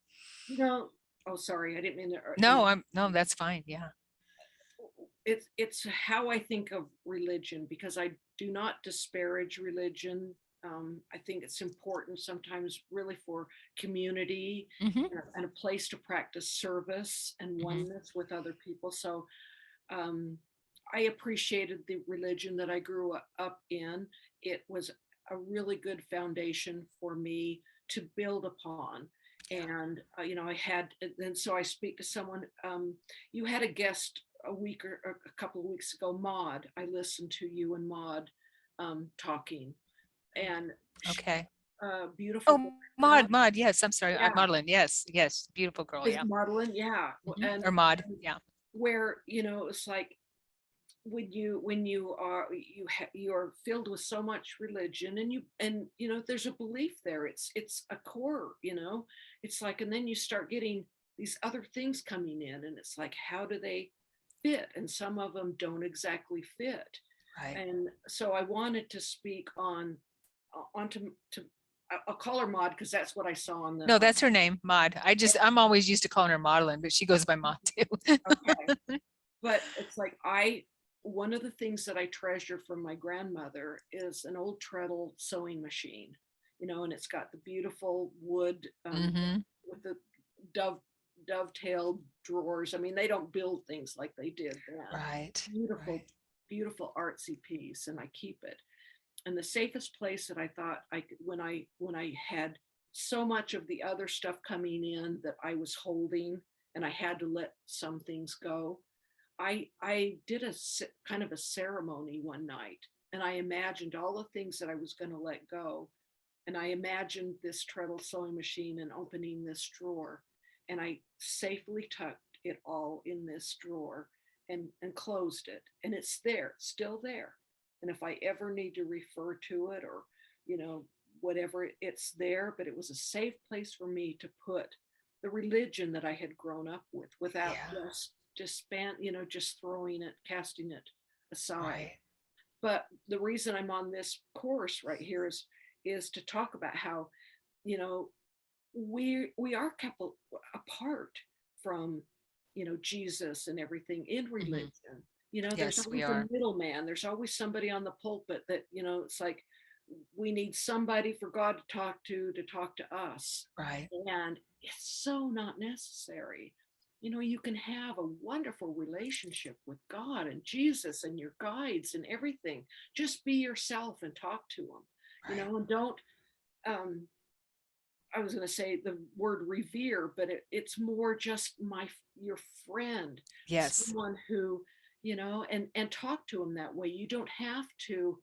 You know, oh, sorry, I didn't mean to. No, that's fine. Yeah. It's how I think of religion, because I do not disparage religion. I think it's important sometimes, really, for community Mm-hmm. and a place to practice service and Mm-hmm. oneness with other people. So um, I appreciated the religion that I grew up in. It was a really good foundation for me to build upon. And I had, and so I speak to someone. You had a guest a week or a couple of weeks ago, Maud. I listened to you and Maud talking, and Okay. beautiful Oh, girl. Maud. Yes, I'm sorry. Yeah, Madeline. Yes. Beautiful girl. is Yeah. modeling. Yeah, Mm-hmm. and Or Maud. Yeah. where it's like when you are you're filled with so much religion, and there's a belief there. It's a core. It's like, and then you start getting these other things coming in, and it's like, how do they fit? And some of them don't exactly fit. Right. And so I wanted to speak onto to I'll call her Maud, because that's what I saw on the No, that's her name, Maud. I'm always used to calling her Madeline, but she goes by Maud too. okay. But it's like, one of the things that I treasure from my grandmother is an old treadle sewing machine, and it's got the beautiful wood, Mm-hmm. with the dovetailed drawers. I mean, they don't build things like they did then. Right. Beautiful, Right. beautiful artsy piece, and I keep it. And the safest place that I thought I could, when I had so much of the other stuff coming in that I was holding, and I had to let some things go, I did a kind of a ceremony one night, and I imagined all the things that I was going to let go, and I imagined this treadle sewing machine and opening this drawer, and I safely tucked it all in this drawer, and closed it, and it's there, still there. And if I ever need to refer to it, or whatever, it's there. But it was a safe place for me to put the religion that I had grown up with, without Yeah. just throwing it, casting it aside. Right. But the reason I'm on this course right here is to talk about how, you know we are a couple apart from Jesus and everything in Mm-hmm. religion. There's Yes, we always a are. middleman. There's always somebody on the pulpit that, it's like, we need somebody for God to talk to us. Right. And it's so not necessary. You can have a wonderful relationship with God and Jesus and your guides and everything. Just be yourself and talk to them, Right. and don't, um, I was going to say the word revere, but it's more just your friend, Yes. someone who, and talk to them that way. You don't have to.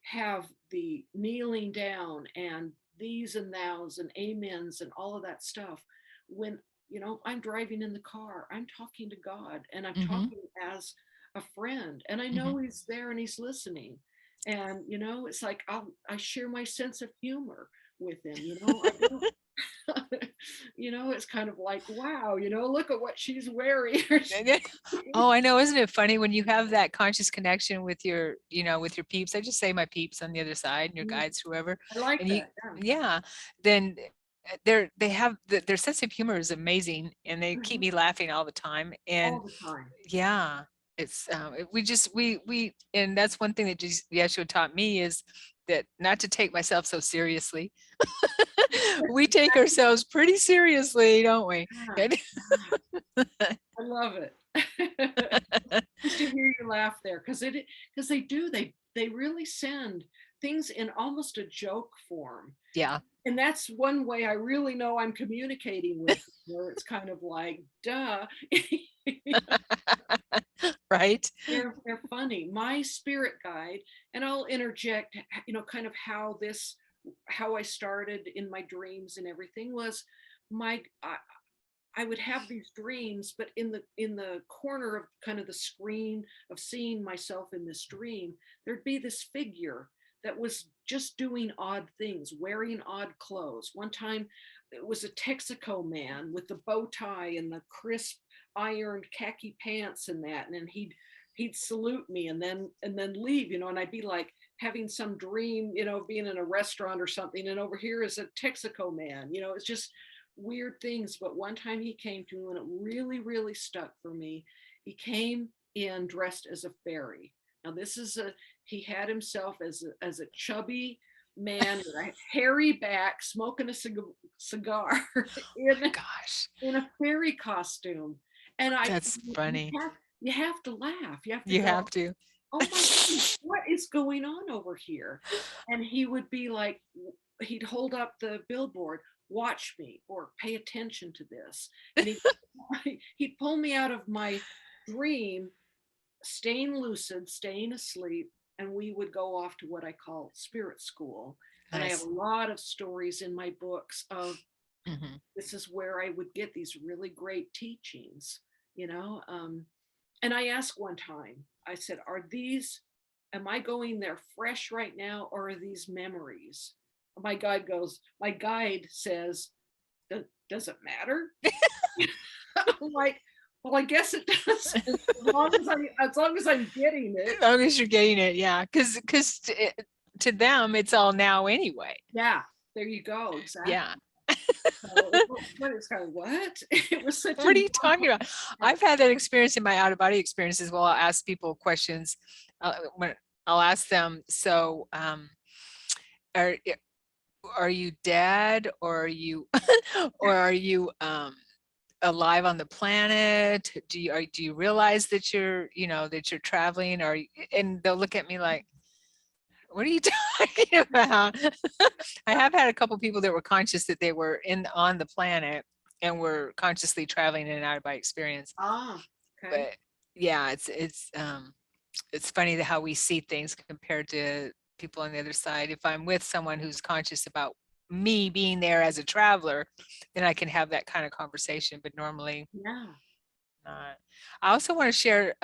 have the kneeling down and these and thous and amens and all of that stuff, when, I'm driving in the car, I'm talking to God, and I'm Mm-hmm. talking as a friend, and I Mm-hmm. know he's there and he's listening. And it's like I share my sense of humor with him. I don't it's kind of like, wow, look at what she's wearing. Oh, I know. Isn't it funny when you have that conscious connection with your, with your peeps? I just say my peeps on the other side, and your guides, whoever, I like and you, that. Yeah. yeah, then they have their sense of humor is amazing, and they keep Mhm. me laughing all the time. And All the time. yeah, it's we just we and that's one thing that Yeshua taught me, is that not to take myself so seriously. We take ourselves pretty seriously, don't we? Yeah. I love it. Just to hear you laugh there, because they do, they really send things in almost a joke form. Yeah. And that's one way I really know I'm communicating with them, where it's kind of like, duh. Right. They're funny. My spirit guide, and I'll interject, kind of how I started in my dreams and everything was my I would have these dreams, but in the corner of kind of the screen of seeing myself in this dream, there'd be this figure that was just doing odd things, wearing odd clothes. One time it was a Texaco man with the bow tie and the crisp ironed khaki pants and that, and then he'd salute me and then leave, and I'd be like having some dream, being in a restaurant or something, and over here is a Texaco man. It's just weird things. But one time he came to me, and it really, really stuck for me. He came in dressed as a fairy. Now he had himself as a chubby man with a hairy back, smoking a cigar in Gosh, in a fairy costume. And that's funny. you have to laugh. You have to You go, have to. oh my goodness, what is going on over here? And he would be like, he'd hold up the billboard, watch me, or pay attention to this. And he'd pull me out of my dream, staying lucid, staying asleep, and we would go off to what I call spirit school. And I have Nice. a lot of stories in my books of Hmm. this is where I would get these really great teachings, you know. And I asked one time, I said, am I going there fresh right now, or are these memories? My guide says, does it matter? I'm like, well, I guess it does. As long as I'm getting it. As long as you're getting it, yeah, because to them it's all now anyway. Yeah, there you go. Exactly. Yeah. So it's kind of what? It was such What a are you talking about? I've had that experience in my out of body experiences. Well, I'll ask people questions when I'll ask them. So, are are you dead, or are you or are you alive on the planet? Do you realize that you're traveling? Or and they'll look at me like, what are you talking about? I have had a couple people that were conscious that they were on the planet and were consciously traveling in and out of body experience. okay. But yeah, it's funny how we see things compared to people on the other side. If I'm with someone who's conscious about me being there as a traveler, then I can have that kind of conversation. But normally Yeah. not. I also want to share.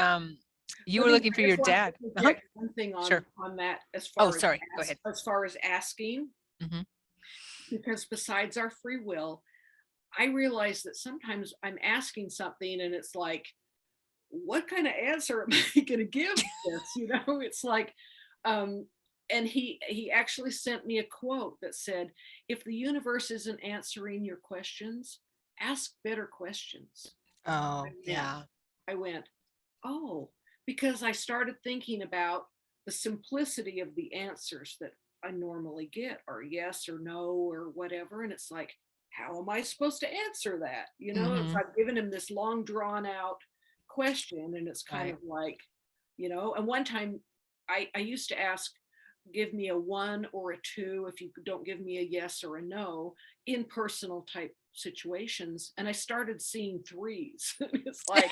You Let were me looking for I your just want dad. to Uh-huh. interject one thing on Sure. that, as Oh, far sorry. Go ahead. as asking, Hmm. because besides our free will, I realize that sometimes I'm asking something and it's like, what kind of answer am I going to give this? It's like, um, and he actually sent me a quote that said, if the universe isn't answering your questions, ask better questions. Oh, Yeah. yeah. I went, oh, because I started thinking about the simplicity of the answers that I normally get, or yes or no or whatever. And it's like, how am I supposed to answer that? It's Hmm. I've given him this long drawn out question, and it's kind Right. of like, and one time I used to ask, give me a one or a two if you don't give me a yes or a no in personal type situations. And I started seeing threes. It's like,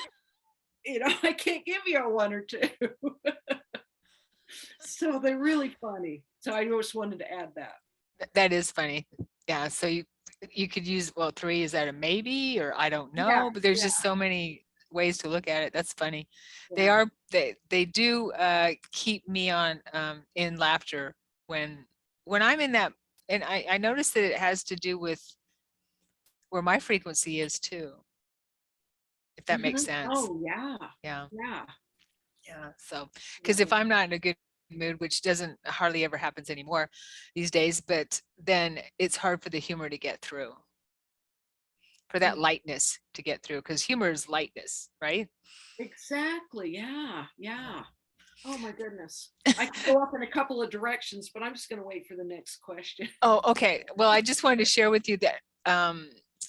I can't give you a one or two. So they're really funny. So I just wanted to add that. That is funny. Yeah, so you could use, well, 3, is that a maybe, or I don't Yeah, know, but there's yeah, just so many ways to look at it. That's funny. They yeah. are, they do keep me on in laughter when I'm in that, and I noticed that it has to do with where my frequency is too, if that makes Mhm. sense. Oh, yeah, Yeah. yeah, Yeah. So, because yeah. if I'm not in a good mood, which doesn't hardly ever happens anymore these days, but then it's hard for the humor to get through, for that Mm, lightness to get through, because humor is lightness, right? exactly. Yeah, yeah. Yeah. Oh my goodness. I could go off in a couple of directions, but I'm just going to wait for the next question. Oh, okay. Well, I just wanted to share with you that,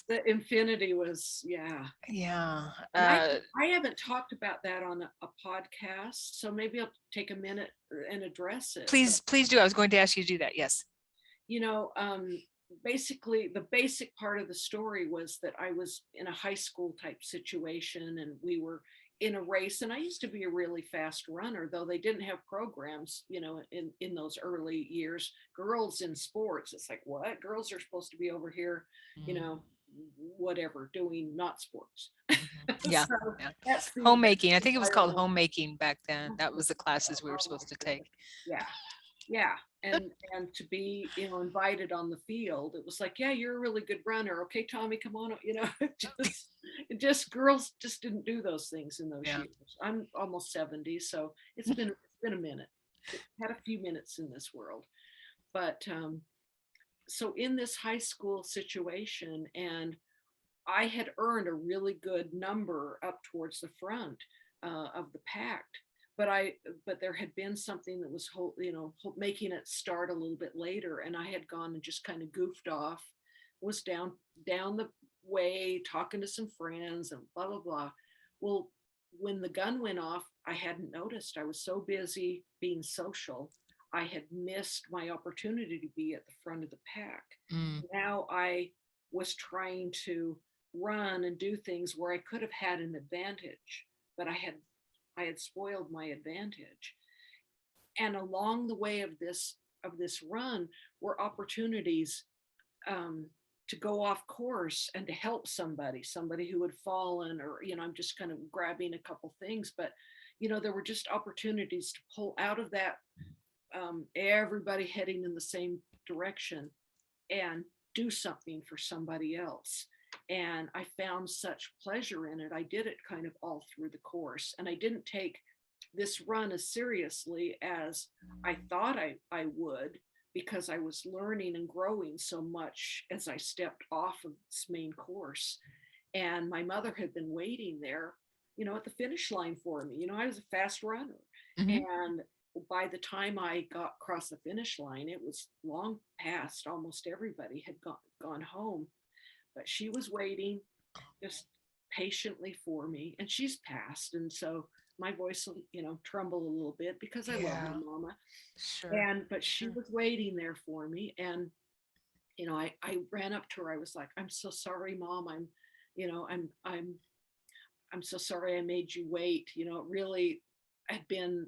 The infinity was, yeah. yeah, And I haven't talked about that on a podcast, so maybe I'll take a minute and address it. But please do. I was going to ask you to do that. Yes. you know, basically the basic part of the story was that I was in a high school type situation and we were in a race, and I used to be a really fast runner, though they didn't have programs, in those early years, girls in sports. It's like, what? Girls are supposed to be over here, you Mhm, know, whatever, doing not sports. mhm. Yeah. So Yeah. that's the Homemaking. I think it was called environment. homemaking back then. That was the classes we were Oh my supposed to take. goodness. Yeah. Yeah. And to be, invited on the field, it was like, yeah, you're a really good runner. Okay, Tommy, come on. It just girls just didn't do those things in those Yeah. years. I'm almost 70, so it's been a minute. It had a few minutes in this world. But so in this high school situation, and I had earned a really good number up towards the front of the pack, but there had been something that was making it start a little bit later, and I had gone and just kind of goofed off, was down the way talking to some friends and blah blah blah. Well, when the gun went off, I hadn't noticed. I was so busy being social, I had missed my opportunity to be at the front of the pack. Mm, Now I was trying to run and do things where I could have had an advantage, but I had spoiled my advantage. And along the way of this run were opportunities, um, to go off course and to help somebody who had fallen, or I'm just kind of grabbing a couple things, but there were just opportunities to pull out of that, everybody heading in the same direction, and do something for somebody else. And I found such pleasure in it. I did it kind of all through the course, and I didn't take this run as seriously as I thought I would, because I was learning and growing so much as I stepped off of this main course. And my mother had been waiting there, at the finish line for me. I was a fast runner. mhm. And by the time I got across the finish line, it was long past. Almost everybody had gone home, but she was waiting just patiently for me, and she's passed. And so my voice will, tremble a little bit because I love my Yeah. mama. Sure. But she Sure. was waiting there for me. And I ran up to her. I was like, I'm so sorry, Mom. You know, I'm so sorry I made you wait. It really had been,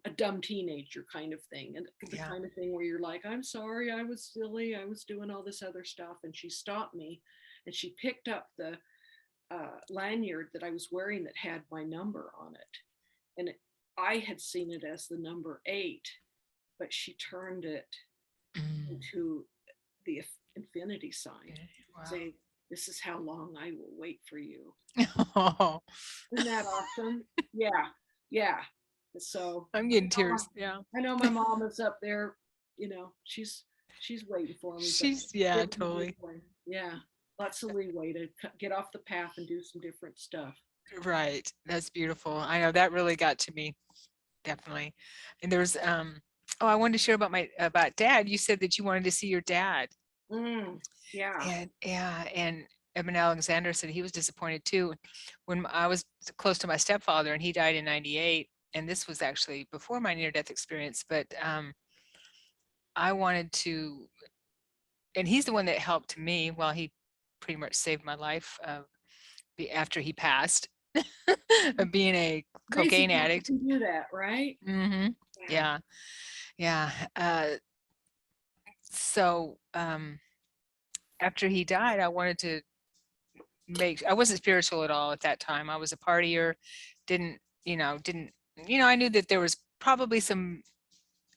a dumb teenager kind of thing. And the Yeah. kind of thing where you're like, I'm sorry, I was silly. I was doing all this other stuff. And she stopped me, and she picked up the lanyard that I was wearing that had my number on it. And I had seen it as the number 8, but she turned it Mm. into the infinity sign, Okay. Wow. saying, "This is how long I will wait for you." Oh, Isn't that awesome? Yeah, yeah. So I'm I getting know tears. Yeah. I know my mom is up there. She's waiting for me, but Yeah, give me totally. leeway. Yeah, lots of leeway to get off the path and do some different stuff. Right. That's beautiful. I know that really got to me. Definitely. And there's, oh, I wanted to share about dad. You said that you wanted to see your dad. Yeah. And yeah, and Eben Alexander said he was disappointed too. When I was close to my stepfather and he died in 98, and this was actually before my near-death experience, but I wanted to, and he's the one that helped me. Well, he pretty much saved my life after he passed of being a Crazy cocaine people addict. can do that, right? Hmm. Yeah. Yeah. So after he died, I wanted to I wasn't spiritual at all at that time. I was a partier, didn't, I knew that there was probably some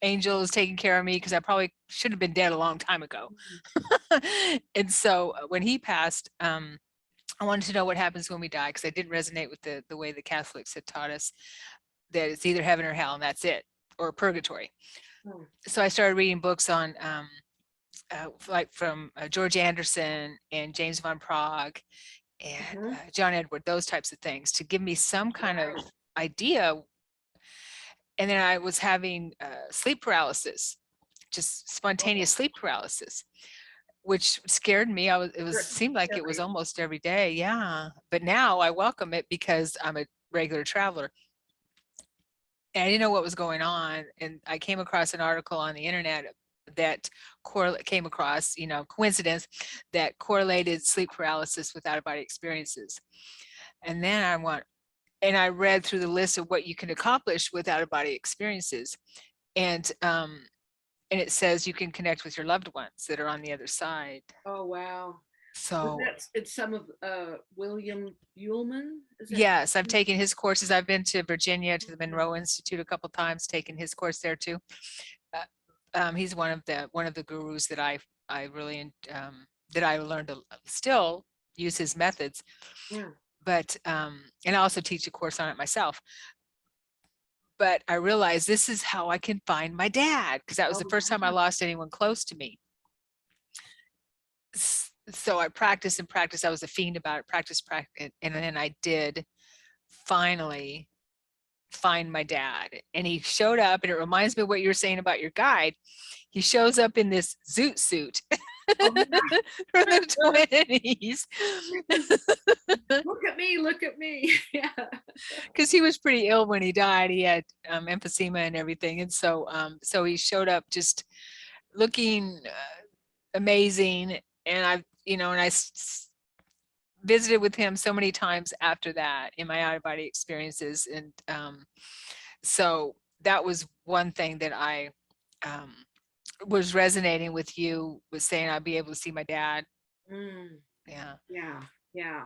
angels taking care of me because I probably should have been dead a long time ago. And so when he passed, I wanted to know what happens when we die because I didn't resonate with the way the Catholics had taught us that it's either heaven or hell and that's it, or purgatory. Oh. So I started reading books on like from George Anderson and James von Prague and John Edward, those types of things to give me some kind of idea. And then I was having sleep paralysis, just spontaneous sleep paralysis, which scared me. Seemed like it was almost every day. Yeah. But now I welcome it because I'm a regular traveler. And I didn't know what was going on. And I came across an article on the internet that came across, coincidence, that correlated sleep paralysis with out-of-body experiences. And then I read through the list of what you can accomplish with out-of-body experiences. And it says you can connect with your loved ones that are on the other side. Oh, wow. So it's some of William Uhlman. Yes, I've taken his courses. I've been to Virginia to the Monroe Institute a couple times, taken his course there too. He's one of the gurus that I really that I learned to still use his methods. Yeah. But and I also teach a course on it myself. But I realized this is how I can find my dad, because that was the first time I lost anyone close to me. So I practiced and practiced. I was a fiend about it, practice, and then I did finally find my dad. And he showed up, and it reminds me of what you were saying about your guide. He shows up in this zoot suit from the 20s. Look at me. Yeah. Because he was pretty ill when he died. He had emphysema and everything. And so he showed up just looking amazing. And I visited with him so many times after that in my out-of-body experiences. And so that was one thing that I was resonating with you, was saying I'd be able to see my dad. Yeah. Yeah. Yeah.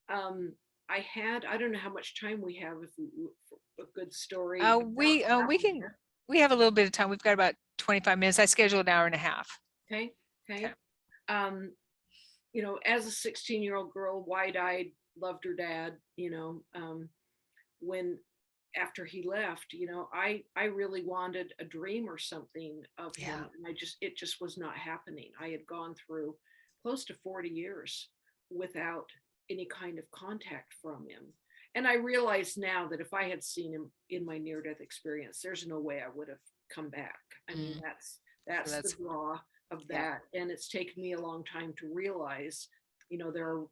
I don't know how much time we have, if a good story. We have a little bit of time. We've got about 25 minutes. I scheduled an hour and a half. Okay. As a 16-year-old girl, wide-eyed, loved her dad, when after he left, I really wanted a dream or something of him. And it just was not happening. I had gone through close to 40 years without any kind of contact from him. And I realize now that if I had seen him in my near-death experience, there's no way I would have come back. I mean, that's the draw of that. And it's taken me a long time to realize, there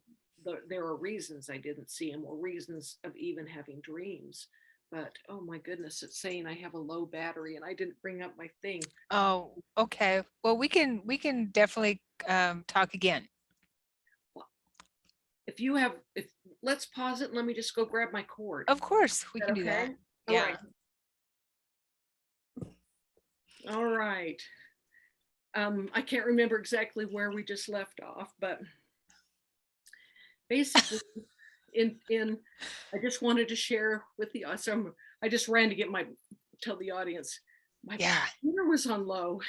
are reasons I didn't see him, or reasons of even having dreams. But oh my goodness, it's saying I have a low battery and I didn't bring up my thing. Oh, okay. Well, we can definitely talk again. If let's pause it and let me just go grab my cord. Of course, we can do that. Yeah. All right. I can't remember exactly where we just left off, but basically I just wanted to share with the so I just ran to tell the audience my computer was on low.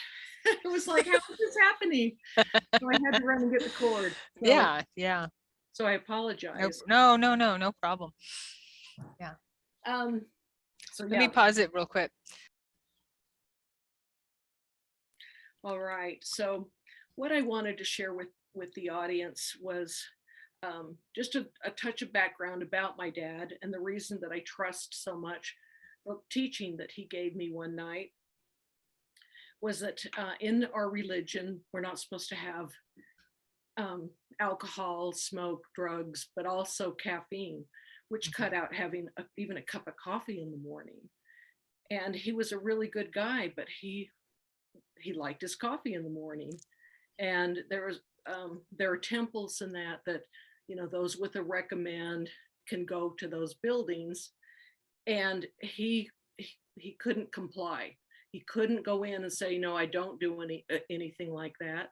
It was like, how is this happening? So I had to run and get the cord. So, yeah. So I apologize. No problem. Yeah. So let me pause it real quick. All right. So what I wanted to share with the audience was just a touch of background about my dad, and the reason that I trust so much the teaching that he gave me one night was that in our religion, we're not supposed to have alcohol, smoke, drugs, but also caffeine, which cut out having even a cup of coffee in the morning. And he was a really good guy, but he liked his coffee in the morning. And there are temples in that those with a recommend can go to those buildings. And he he couldn't comply. He couldn't go in and say, no, I don't do anything like that,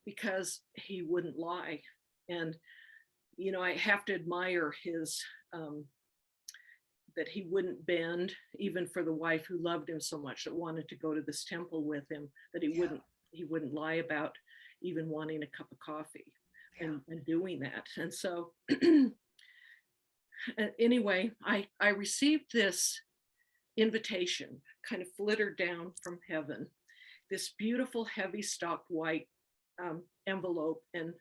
because he wouldn't lie. And, I have to admire his, that he wouldn't bend, even for the wife who loved him so much, that wanted to go to this temple with him, that Yeah. he wouldn't lie about even wanting a cup of coffee, Yeah. and doing that. And so anyway, I received this invitation, kind of flittered down from heaven, this beautiful heavy stocked white envelope and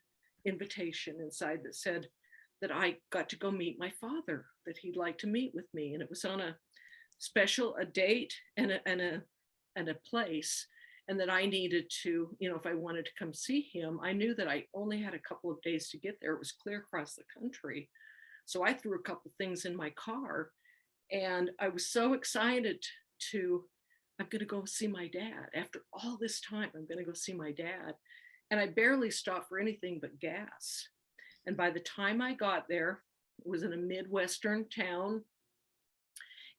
invitation inside that said that I got to go meet my father, that he'd like to meet with me. And it was on a date and a place. And that I needed to, if I wanted to come see him, I knew that I only had a couple of days to get there. It was clear across the country. So I threw a couple things in my car, and I was so excited I'm going to go see my dad. After all this time, I'm going to go see my dad. And I barely stopped for anything but gas. And by the time I got there, it was in a Midwestern town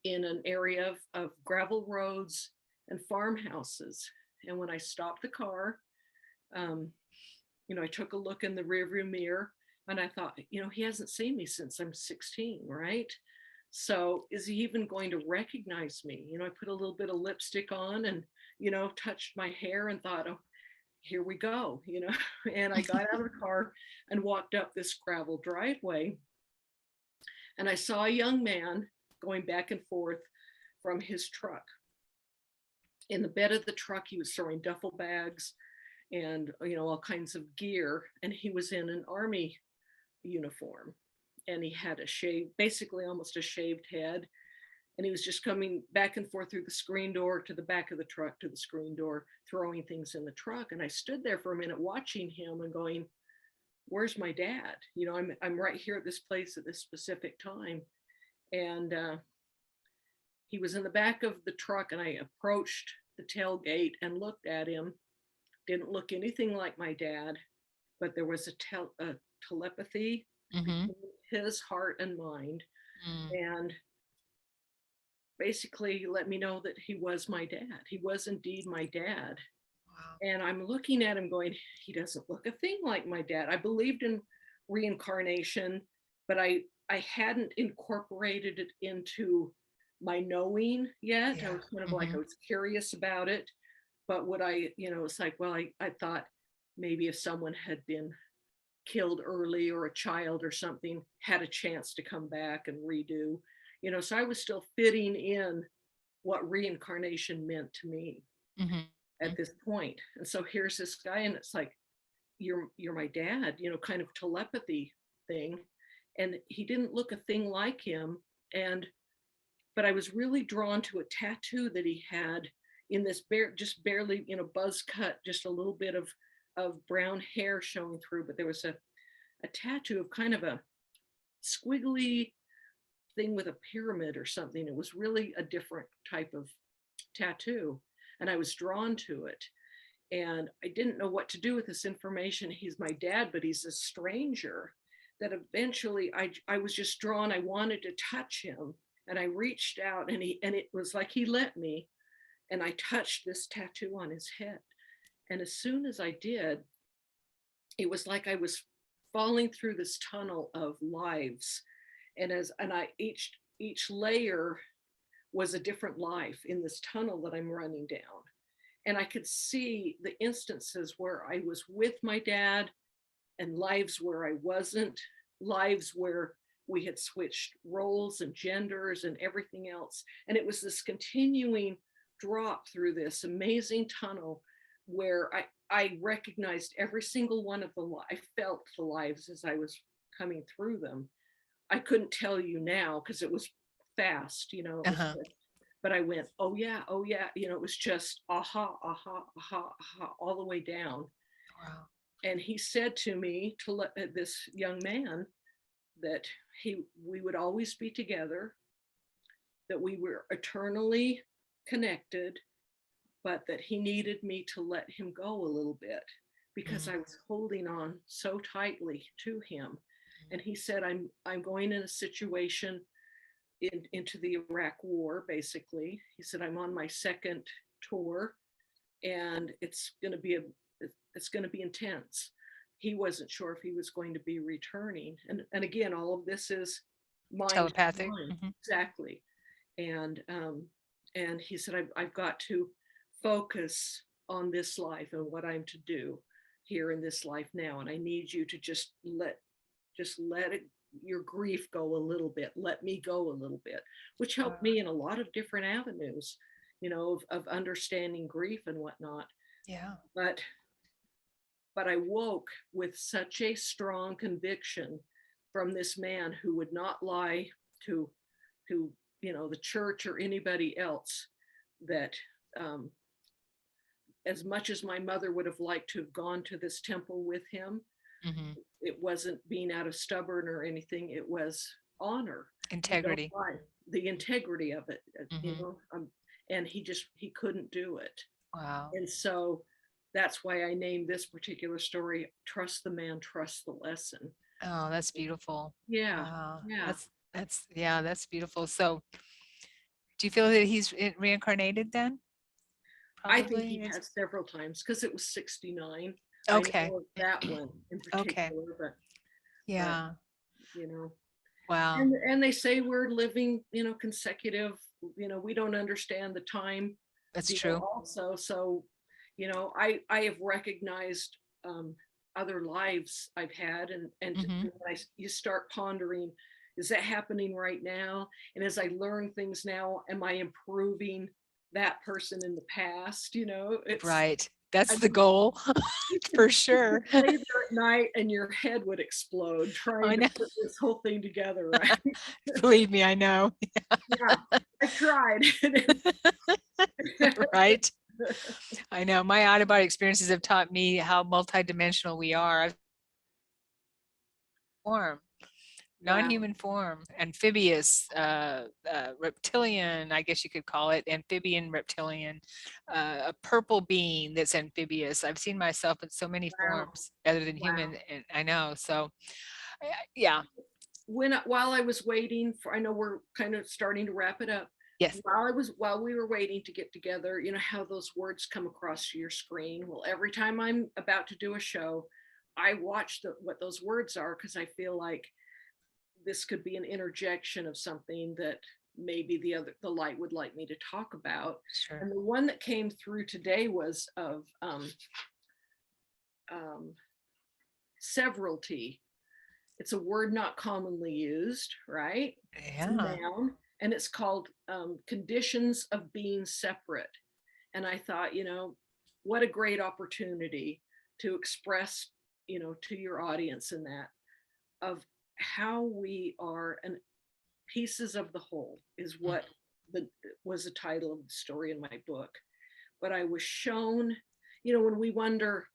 in an area of gravel roads and farmhouses. And when I stopped the car, I took a look in the rearview mirror, and I thought, he hasn't seen me since I'm 16, right? So is he even going to recognize me? I put a little bit of lipstick on and, touched my hair and thought, oh, here we go, and I got out of the car and walked up this gravel driveway. And I saw a young man going back and forth from his truck. In the bed of the truck, he was throwing duffel bags and, all kinds of gear. And he was in an army uniform, and he had basically almost a shaved head. And he was just coming back and forth through the screen door to the back of the truck to the screen door, throwing things in the truck. And I stood there for a minute watching him and going, where's my dad? I'm right here at this place at this specific time. And he was in the back of the truck, and I approached the tailgate and looked at him. Didn't look anything like my dad, but there was a telepathy Mm-hmm. between his heart and mind. And basically let me know that he was my dad. He was indeed my dad. Wow. And I'm looking at him going, he doesn't look a thing like my dad. I believed in reincarnation, but I hadn't incorporated it into my knowing yet. I Yeah. was kind of like, Mm-hmm. I was curious about it. But it's like, well, I thought maybe if someone had been killed early, or a child or something had a chance to come back and redo, so I was still fitting in what reincarnation meant to me Mm-hmm. at this point. And so here's this guy, and it's like, you're my dad, kind of telepathy thing. And he didn't look a thing like him. But I was really drawn to a tattoo that he had in this just barely, buzz cut, just a little bit of brown hair showing through. But there was a tattoo of kind of a squiggly thing with a pyramid or something. It was really a different type of tattoo, and I was drawn to it. And I didn't know what to do with this information. He's my dad, but he's a stranger. That eventually I was just drawn. I wanted to touch him, and I reached out, and it was like he let me, and I touched this tattoo on his head. And as soon as I did, it was like I was falling through this tunnel of lives. And each layer was a different life in this tunnel that I'm running down. And I could see the instances where I was with my dad, and lives where I wasn't, lives where we had switched roles and genders and everything else. And it was this continuing drop through this amazing tunnel where I recognized every single one of I felt the lives as I was coming through them. I couldn't tell you now because it was fast, Uh-huh. but I went, oh yeah, it was just aha, aha, aha, aha, all the way down. Wow. And he said to me, to let this young man, that we would always be together, that we were eternally connected, but that he needed me to let him go a little bit because I was holding on so tightly to him. And he said, I'm going in a situation into the Iraq War, basically. He said, I'm on my second tour, and it's going to be intense. He wasn't sure if he was going to be returning. And again, all of this is mind to Telepathic. mind. Mhm. Exactly. And he said, I've got to focus on this life and what I'm to do here in this life now. And I need you to just let your grief go a little bit. Let me go a little bit, which helped me in a lot of different avenues, of understanding grief and whatnot. Yeah. But I woke with such a strong conviction from this man who would not lie to the church or anybody else, that as much as my mother would have liked to have gone to this temple with him, Mhm. it wasn't being out of stubborn or anything. It was honor, Integrity. the integrity of it, Mhm. and he couldn't do it. Wow. And so that's why I named this particular story Trust the Man, Trust the Lesson. Oh, that's beautiful. Yeah. Wow. Yeah. That's beautiful. So do you feel that he's reincarnated then? I think Probably. he has several times, because it was 69. Okay. I know of that one in Okay. particular, but Yeah. you know, Wow. and they say we're living, consecutive, we don't understand the time That's deal true. also. So, I have recognized other lives I've had, and Mhm. you start pondering, is that happening right now? And as I learn things now, am I improving that person in the past? It's Right. That's I the mean, goal for you sure. could lay there at night and your head would explode I trying to know. put this whole thing together, right? Believe me, I know. Yeah, I tried. Right. I know. My out-of-body experiences have taught me how multidimensional we are. I've form, Wow. non-human form, amphibious, reptilian, I guess you could call it, amphibian reptilian, a purple being that's amphibious. I've seen myself in so many Wow. forms other than Wow. human, and I know. So, yeah. While I was waiting I know we're kind of starting to wrap it up. Yes. While we were waiting to get together, how those words come across your screen. Well, every time I'm about to do a show, I watch what those words are, because I feel like this could be an interjection of something that maybe the light would like me to talk about. Sure. And the one that came through today was of severalty. It's a word not commonly used, right? It's a Yeah. noun, and it's called conditions of being separate. And I thought, what a great opportunity to express, to your audience in that, of how we are pieces of the whole, is what was the title of the story in my book. But I was shown, when we wonder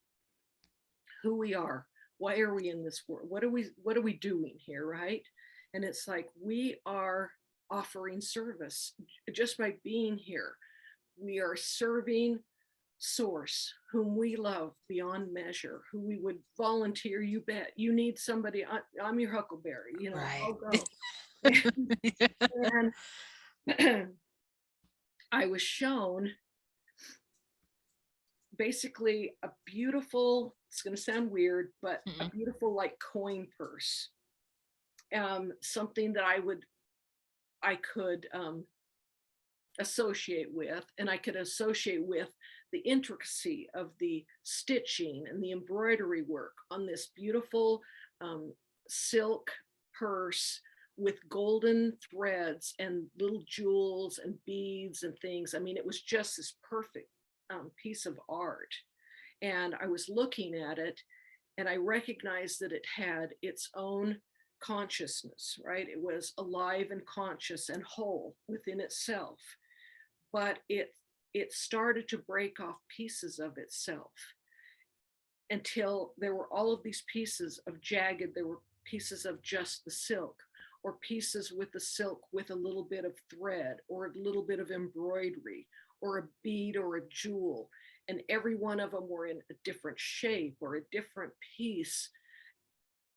who we are, why are we in this world, what are we doing here, right? And it's like, we are offering service just by being here. We are serving source, whom we love beyond measure, who we would volunteer. You bet. You need somebody, I'm your huckleberry, Right. I'll go. And I was shown basically a beautiful, it's going to sound weird, but a beautiful like coin purse. Something that I could associate with, and I could associate with the intricacy of the stitching and the embroidery work on this beautiful silk purse with golden threads and little jewels and beads and things. I mean, it was just this perfect piece of art. And I was looking at it, and I recognized that it had its own consciousness, right? It was alive and conscious and whole within itself. But it started to break off pieces of itself, until there were all of these pieces of jagged, there were pieces of just the silk, or pieces with the silk with a little bit of thread, or a little bit of embroidery, or a bead, or a jewel. And every one of them were in a different shape or a different piece.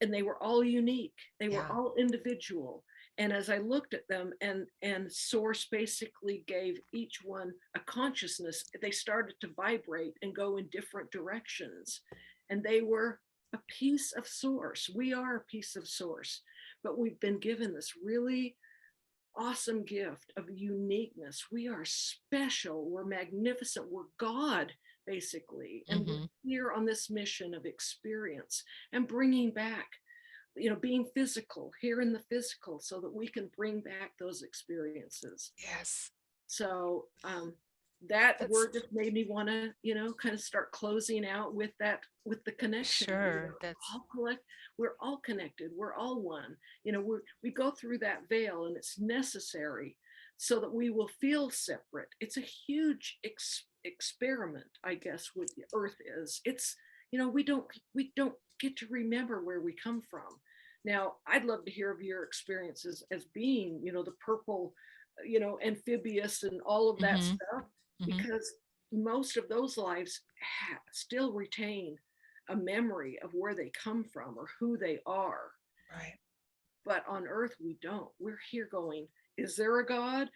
And they were all unique. They were all individual. And as I looked at them, and Source basically gave each one a consciousness, they started to vibrate and go in different directions. And they were a piece of Source. We are a piece of Source, but we've been given this really awesome gift of uniqueness. We are special. We're magnificent. We're God, basically. And we're here on this mission of experience and bringing back, being physical, here in the physical, so that we can bring back those experiences. Yes. So that word just made me want to, kind of start closing out with the connection. Sure. We're all connected. We're all one. We go through that veil, and it's necessary so that we will feel separate. It's a huge experiment, I guess, with the earth is. It's, we don't get to remember where we come from. Now, I'd love to hear of your experiences as being, the purple, amphibious and all of that stuff, because most of those lives still retain a memory of where they come from or who they are. Right. But on earth, we don't. We're here going, is there a God?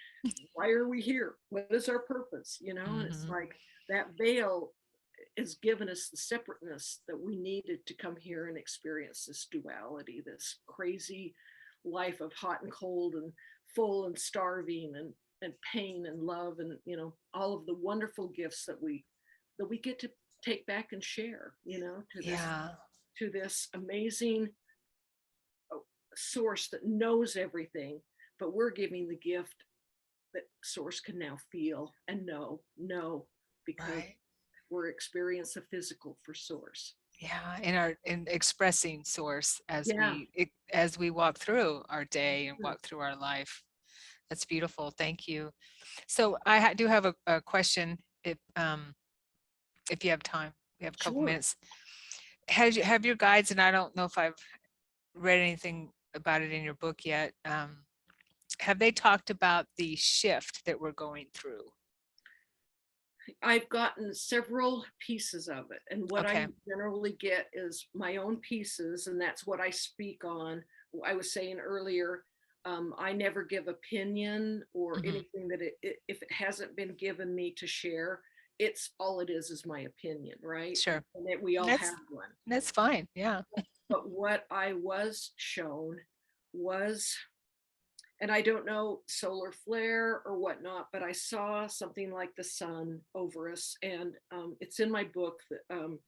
Why are we here? What is our purpose? And it's like that veil has given us the separateness that we needed to come here and experience this duality, this crazy life of hot and cold and full and starving and pain and love, and all of the wonderful gifts that we get to take back and share, to this amazing Source that knows everything, but we're giving the gift that Source can now feel and know, because we're experiencing the physical for Source. Yeah, in expressing Source as we walk through our day and walk through our life. That's beautiful. Thank you. So I do have a question, if you have time. We have a couple minutes. Have your guides, and I don't know if I've read anything about it in your book yet, have they talked about the shift that we're going through? I've gotten several pieces of it, and what I generally get is my own pieces, and that's what I speak on. I was saying earlier, I never give opinion or anything that if it hasn't been given me to share, it's all it is my opinion, right? Sure. And that we all have one. That's fine. Yeah. But what I was shown was, and I don't know, solar flare or whatnot, but I saw something like the sun over us. And it's in my book that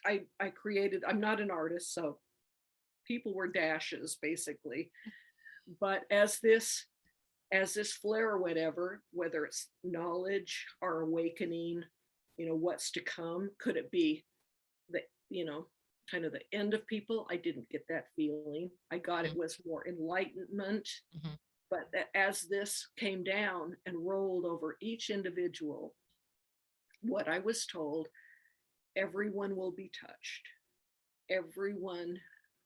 I created. I'm not an artist, so people were dashes basically. But as this flare or whatever, whether it's knowledge or awakening, what's to come, could it be the, kind of the end of people? I didn't get that feeling. I got it was more enlightenment. But as this came down and rolled over each individual, what I was told, everyone will be touched. Everyone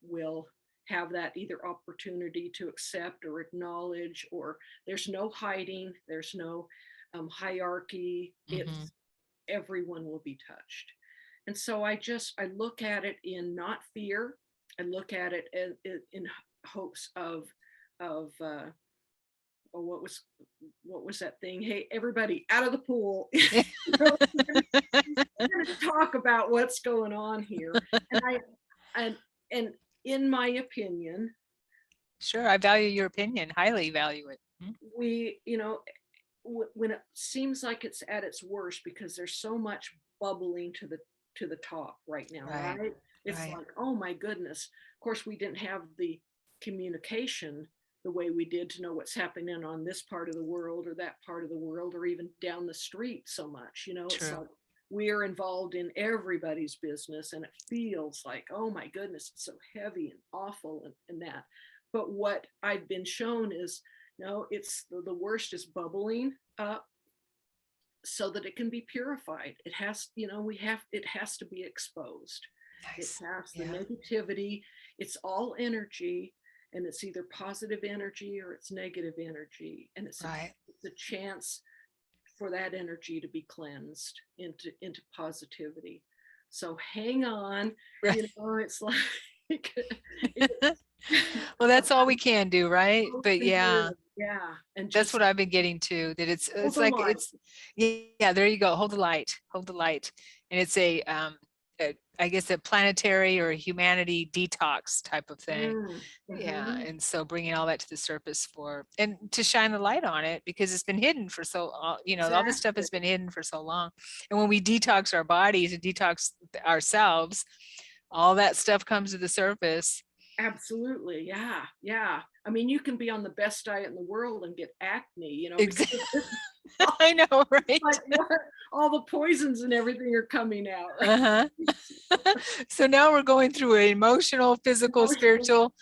will have that either opportunity to accept or acknowledge, or there's no hiding, there's no hierarchy. It's everyone will be touched. And so I look at it in not fear. I look at it in hopes of what was that thing? Hey, everybody out of the pool. We're going to talk about what's going on here. And in my opinion, sure, I value your opinion, highly value it. We, when it seems like it's at its worst, because there's so much bubbling to the top right now, right? It's like, oh my goodness. Of course, we didn't have the communication the way we did to know what's happening on this part of the world or that part of the world, or even down the street so much. It's like we're involved in everybody's business, and it feels like, oh my goodness, it's so heavy and awful and that. But what I've been shown is, no, it's the worst is bubbling up so that it can be purified. It has, it has to be exposed. Nice. It has the negativity. It's all energy, and it's either positive energy or it's negative energy. And it's a chance for that energy to be cleansed into positivity. So hang on, it's like, Well, that's all we can do, right? All But we can yeah, do, yeah, and that's just what I've been getting to, that hold it's the like, line. yeah, there you go. Hold the light, hold the light. And it's I guess a planetary or a humanity detox type of thing. Yeah. Mhm. And so bringing all that to the surface and to shine the light on it, because it's been hidden for all this stuff Exactly. has been hidden for so long. And when we detox our bodies and detox ourselves, all that stuff comes to the surface. Absolutely. Yeah. Yeah. I mean, you can be on the best diet in the world and get acne, because Exactly. all, I know, right? like, all the poisons and everything are coming out. Uh-huh. So now we're going through an emotional, physical, Emotional. spiritual,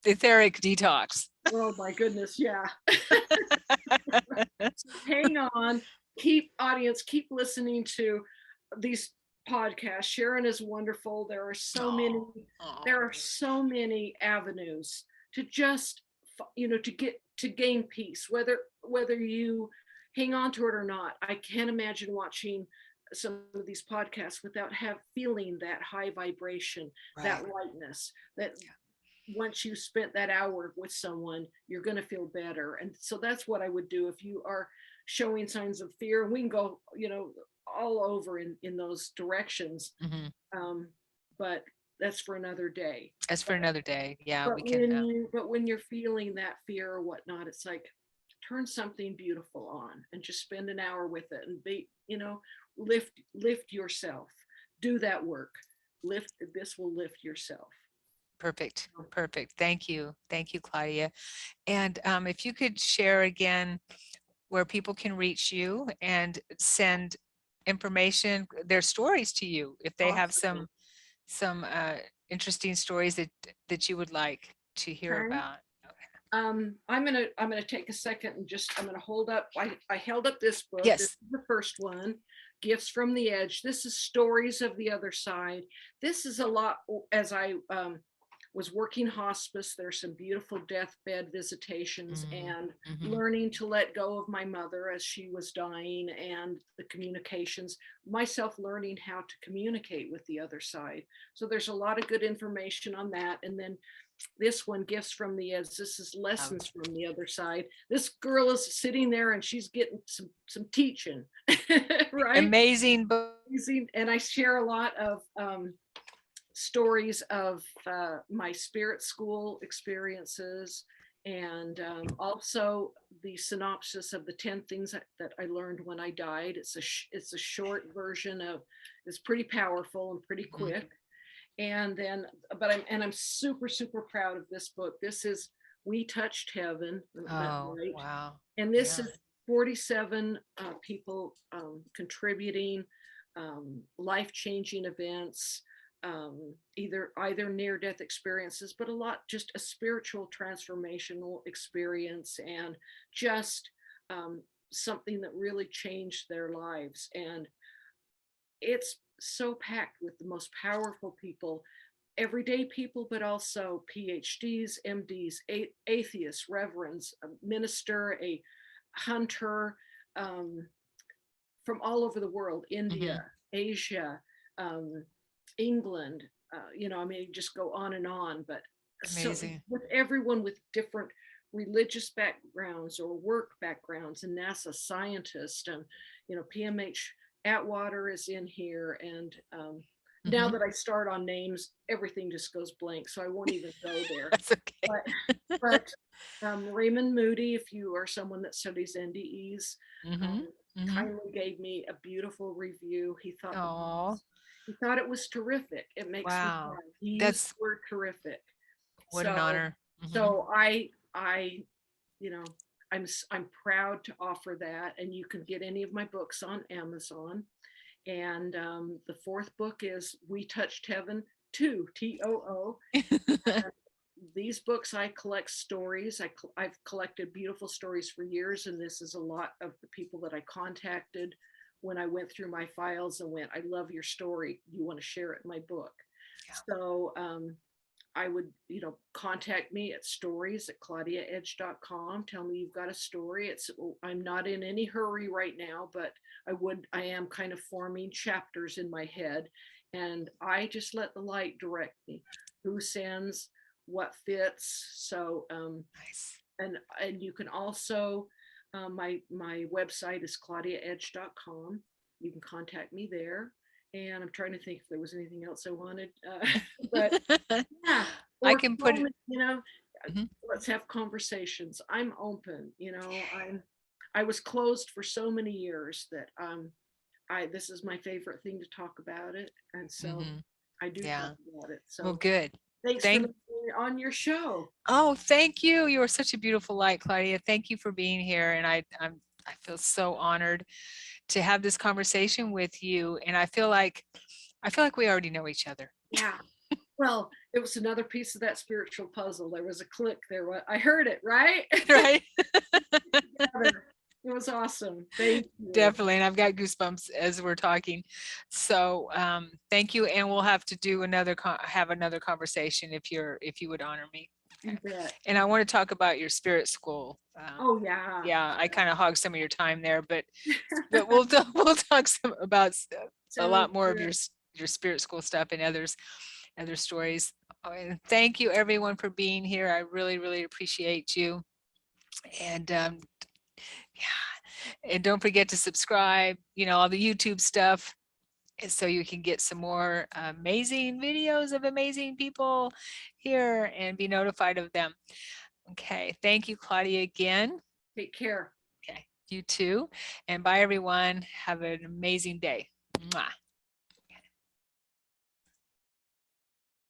etheric detox. Oh my goodness. Yeah. Hang on. Keep listening to these podcasts. Sharon is wonderful. Oh, There oh, are so many avenues to just, to gain peace, whether you hang on to it or not. I can't imagine watching some of these podcasts without feeling that high vibration, right. that lightness, that once you spent that hour with someone, you're going to feel better. And so that's what I would do if you are showing signs of fear. We can go, all over in those directions. Mhm. But that's for another day. That's for another day. Yeah, we But can. when you're feeling that fear or whatnot, it's like, turn something beautiful on and just spend an hour with it and lift yourself. Do that work. This will lift yourself. Perfect. Perfect. Thank you. Thank you, Claudia. And if you could share again where people can reach you and send information, their stories to you, if they have Awesome. some interesting stories that you would like to hear Okay. about. I'm gonna take a second and I'm gonna hold up. I held up this book. This Yes. is the first one, Gifts from the Edge. This is Stories of the Other Side. This is a lot. As I was working hospice, there's some beautiful deathbed visitations and Mm-hmm. learning to let go of my mother as she was dying, and the communications, myself learning how to communicate with the other side. So there's a lot of good information on that. And then this one, Gifts from the Edge, this is Lessons from the Other Side. This girl is sitting there and she's getting some teaching. Right. Amazing book. And I share a lot of stories of my spirit school experiences, and also the synopsis of the 10 things that I learned when I died. It's a short version of, it's pretty powerful and pretty quick. And then, I'm super, super proud of this book. This is We Touched Heaven. Oh, Right? wow. And this Yeah. is 47 people contributing, life-changing events, either near-death experiences, but a lot just a spiritual transformational experience, and just something that really changed their lives. And it's so packed with the most powerful people, everyday people, but also PhDs, MDs, atheists, reverends, a minister, a hunter, from all over the world, India, Asia, England, just go on and on. But so Amazing. with everyone with different religious backgrounds or work backgrounds, and NASA scientists, and PMH Atwater is in here. And now that I start on names, everything just goes blank, so I won't even go there. That's okay. But Raymond Moody, if you are someone that studies NDEs, kindly gave me a beautiful review. He Oh, thought it was terrific. It makes me wow. proud. He used That's the word terrific. what an So honor. so I you know I'm proud to offer that, and you can get any of my books on Amazon. And the fourth book is We Touched Heaven 2, TOO. These books, I collect stories. I've collected beautiful stories for years, and this is a lot of the people that I contacted when I went through my files and went, I love your story. You want to share it in my book? Yeah. So I would, contact me at stories@claudiaedge.com. Tell me you've got a story. I'm not in any hurry right now, but I am kind of forming chapters in my head, and I just let the light direct me. who sends, what fits. So, Nice. and you can also, my website is claudiaedge.com. You can contact me there. And I'm trying to think if there was anything else I wanted. But yeah, I or can put call it. me, you know, Mhm. let's have conversations. I'm open, I was closed for so many years that this is my favorite thing to talk about it. And so Mhm. I do Yeah. talk about it. Well, So good. thanks for Thank. letting me on your show. Oh, thank you. You are such a beautiful light, Claudia. Thank you for being here. And I feel so honored to have this conversation with you. And I feel like we already know each other. Yeah. Well, it was another piece of that spiritual puzzle. There was a click there. I heard it, right? Right? It was awesome. Thank you. Definitely. And I've got goosebumps as we're talking. So thank you. And we'll have to do have another conversation if you would honor me. You Okay. bet. And I want to talk about your spirit school. Oh yeah. Yeah, I kind of hogged some of your time there, but we'll we'll talk about a Sounds lot more of good. your spirit school stuff and other stories. Oh, and thank you everyone for being here. I really, really appreciate you. And yeah, and don't forget to subscribe, all the YouTube stuff, so you can get some more amazing videos of amazing people here and be notified of them. Okay, thank you, Claudia, again. Take care. Okay, you too. And bye, everyone. Have an amazing day. Mwah.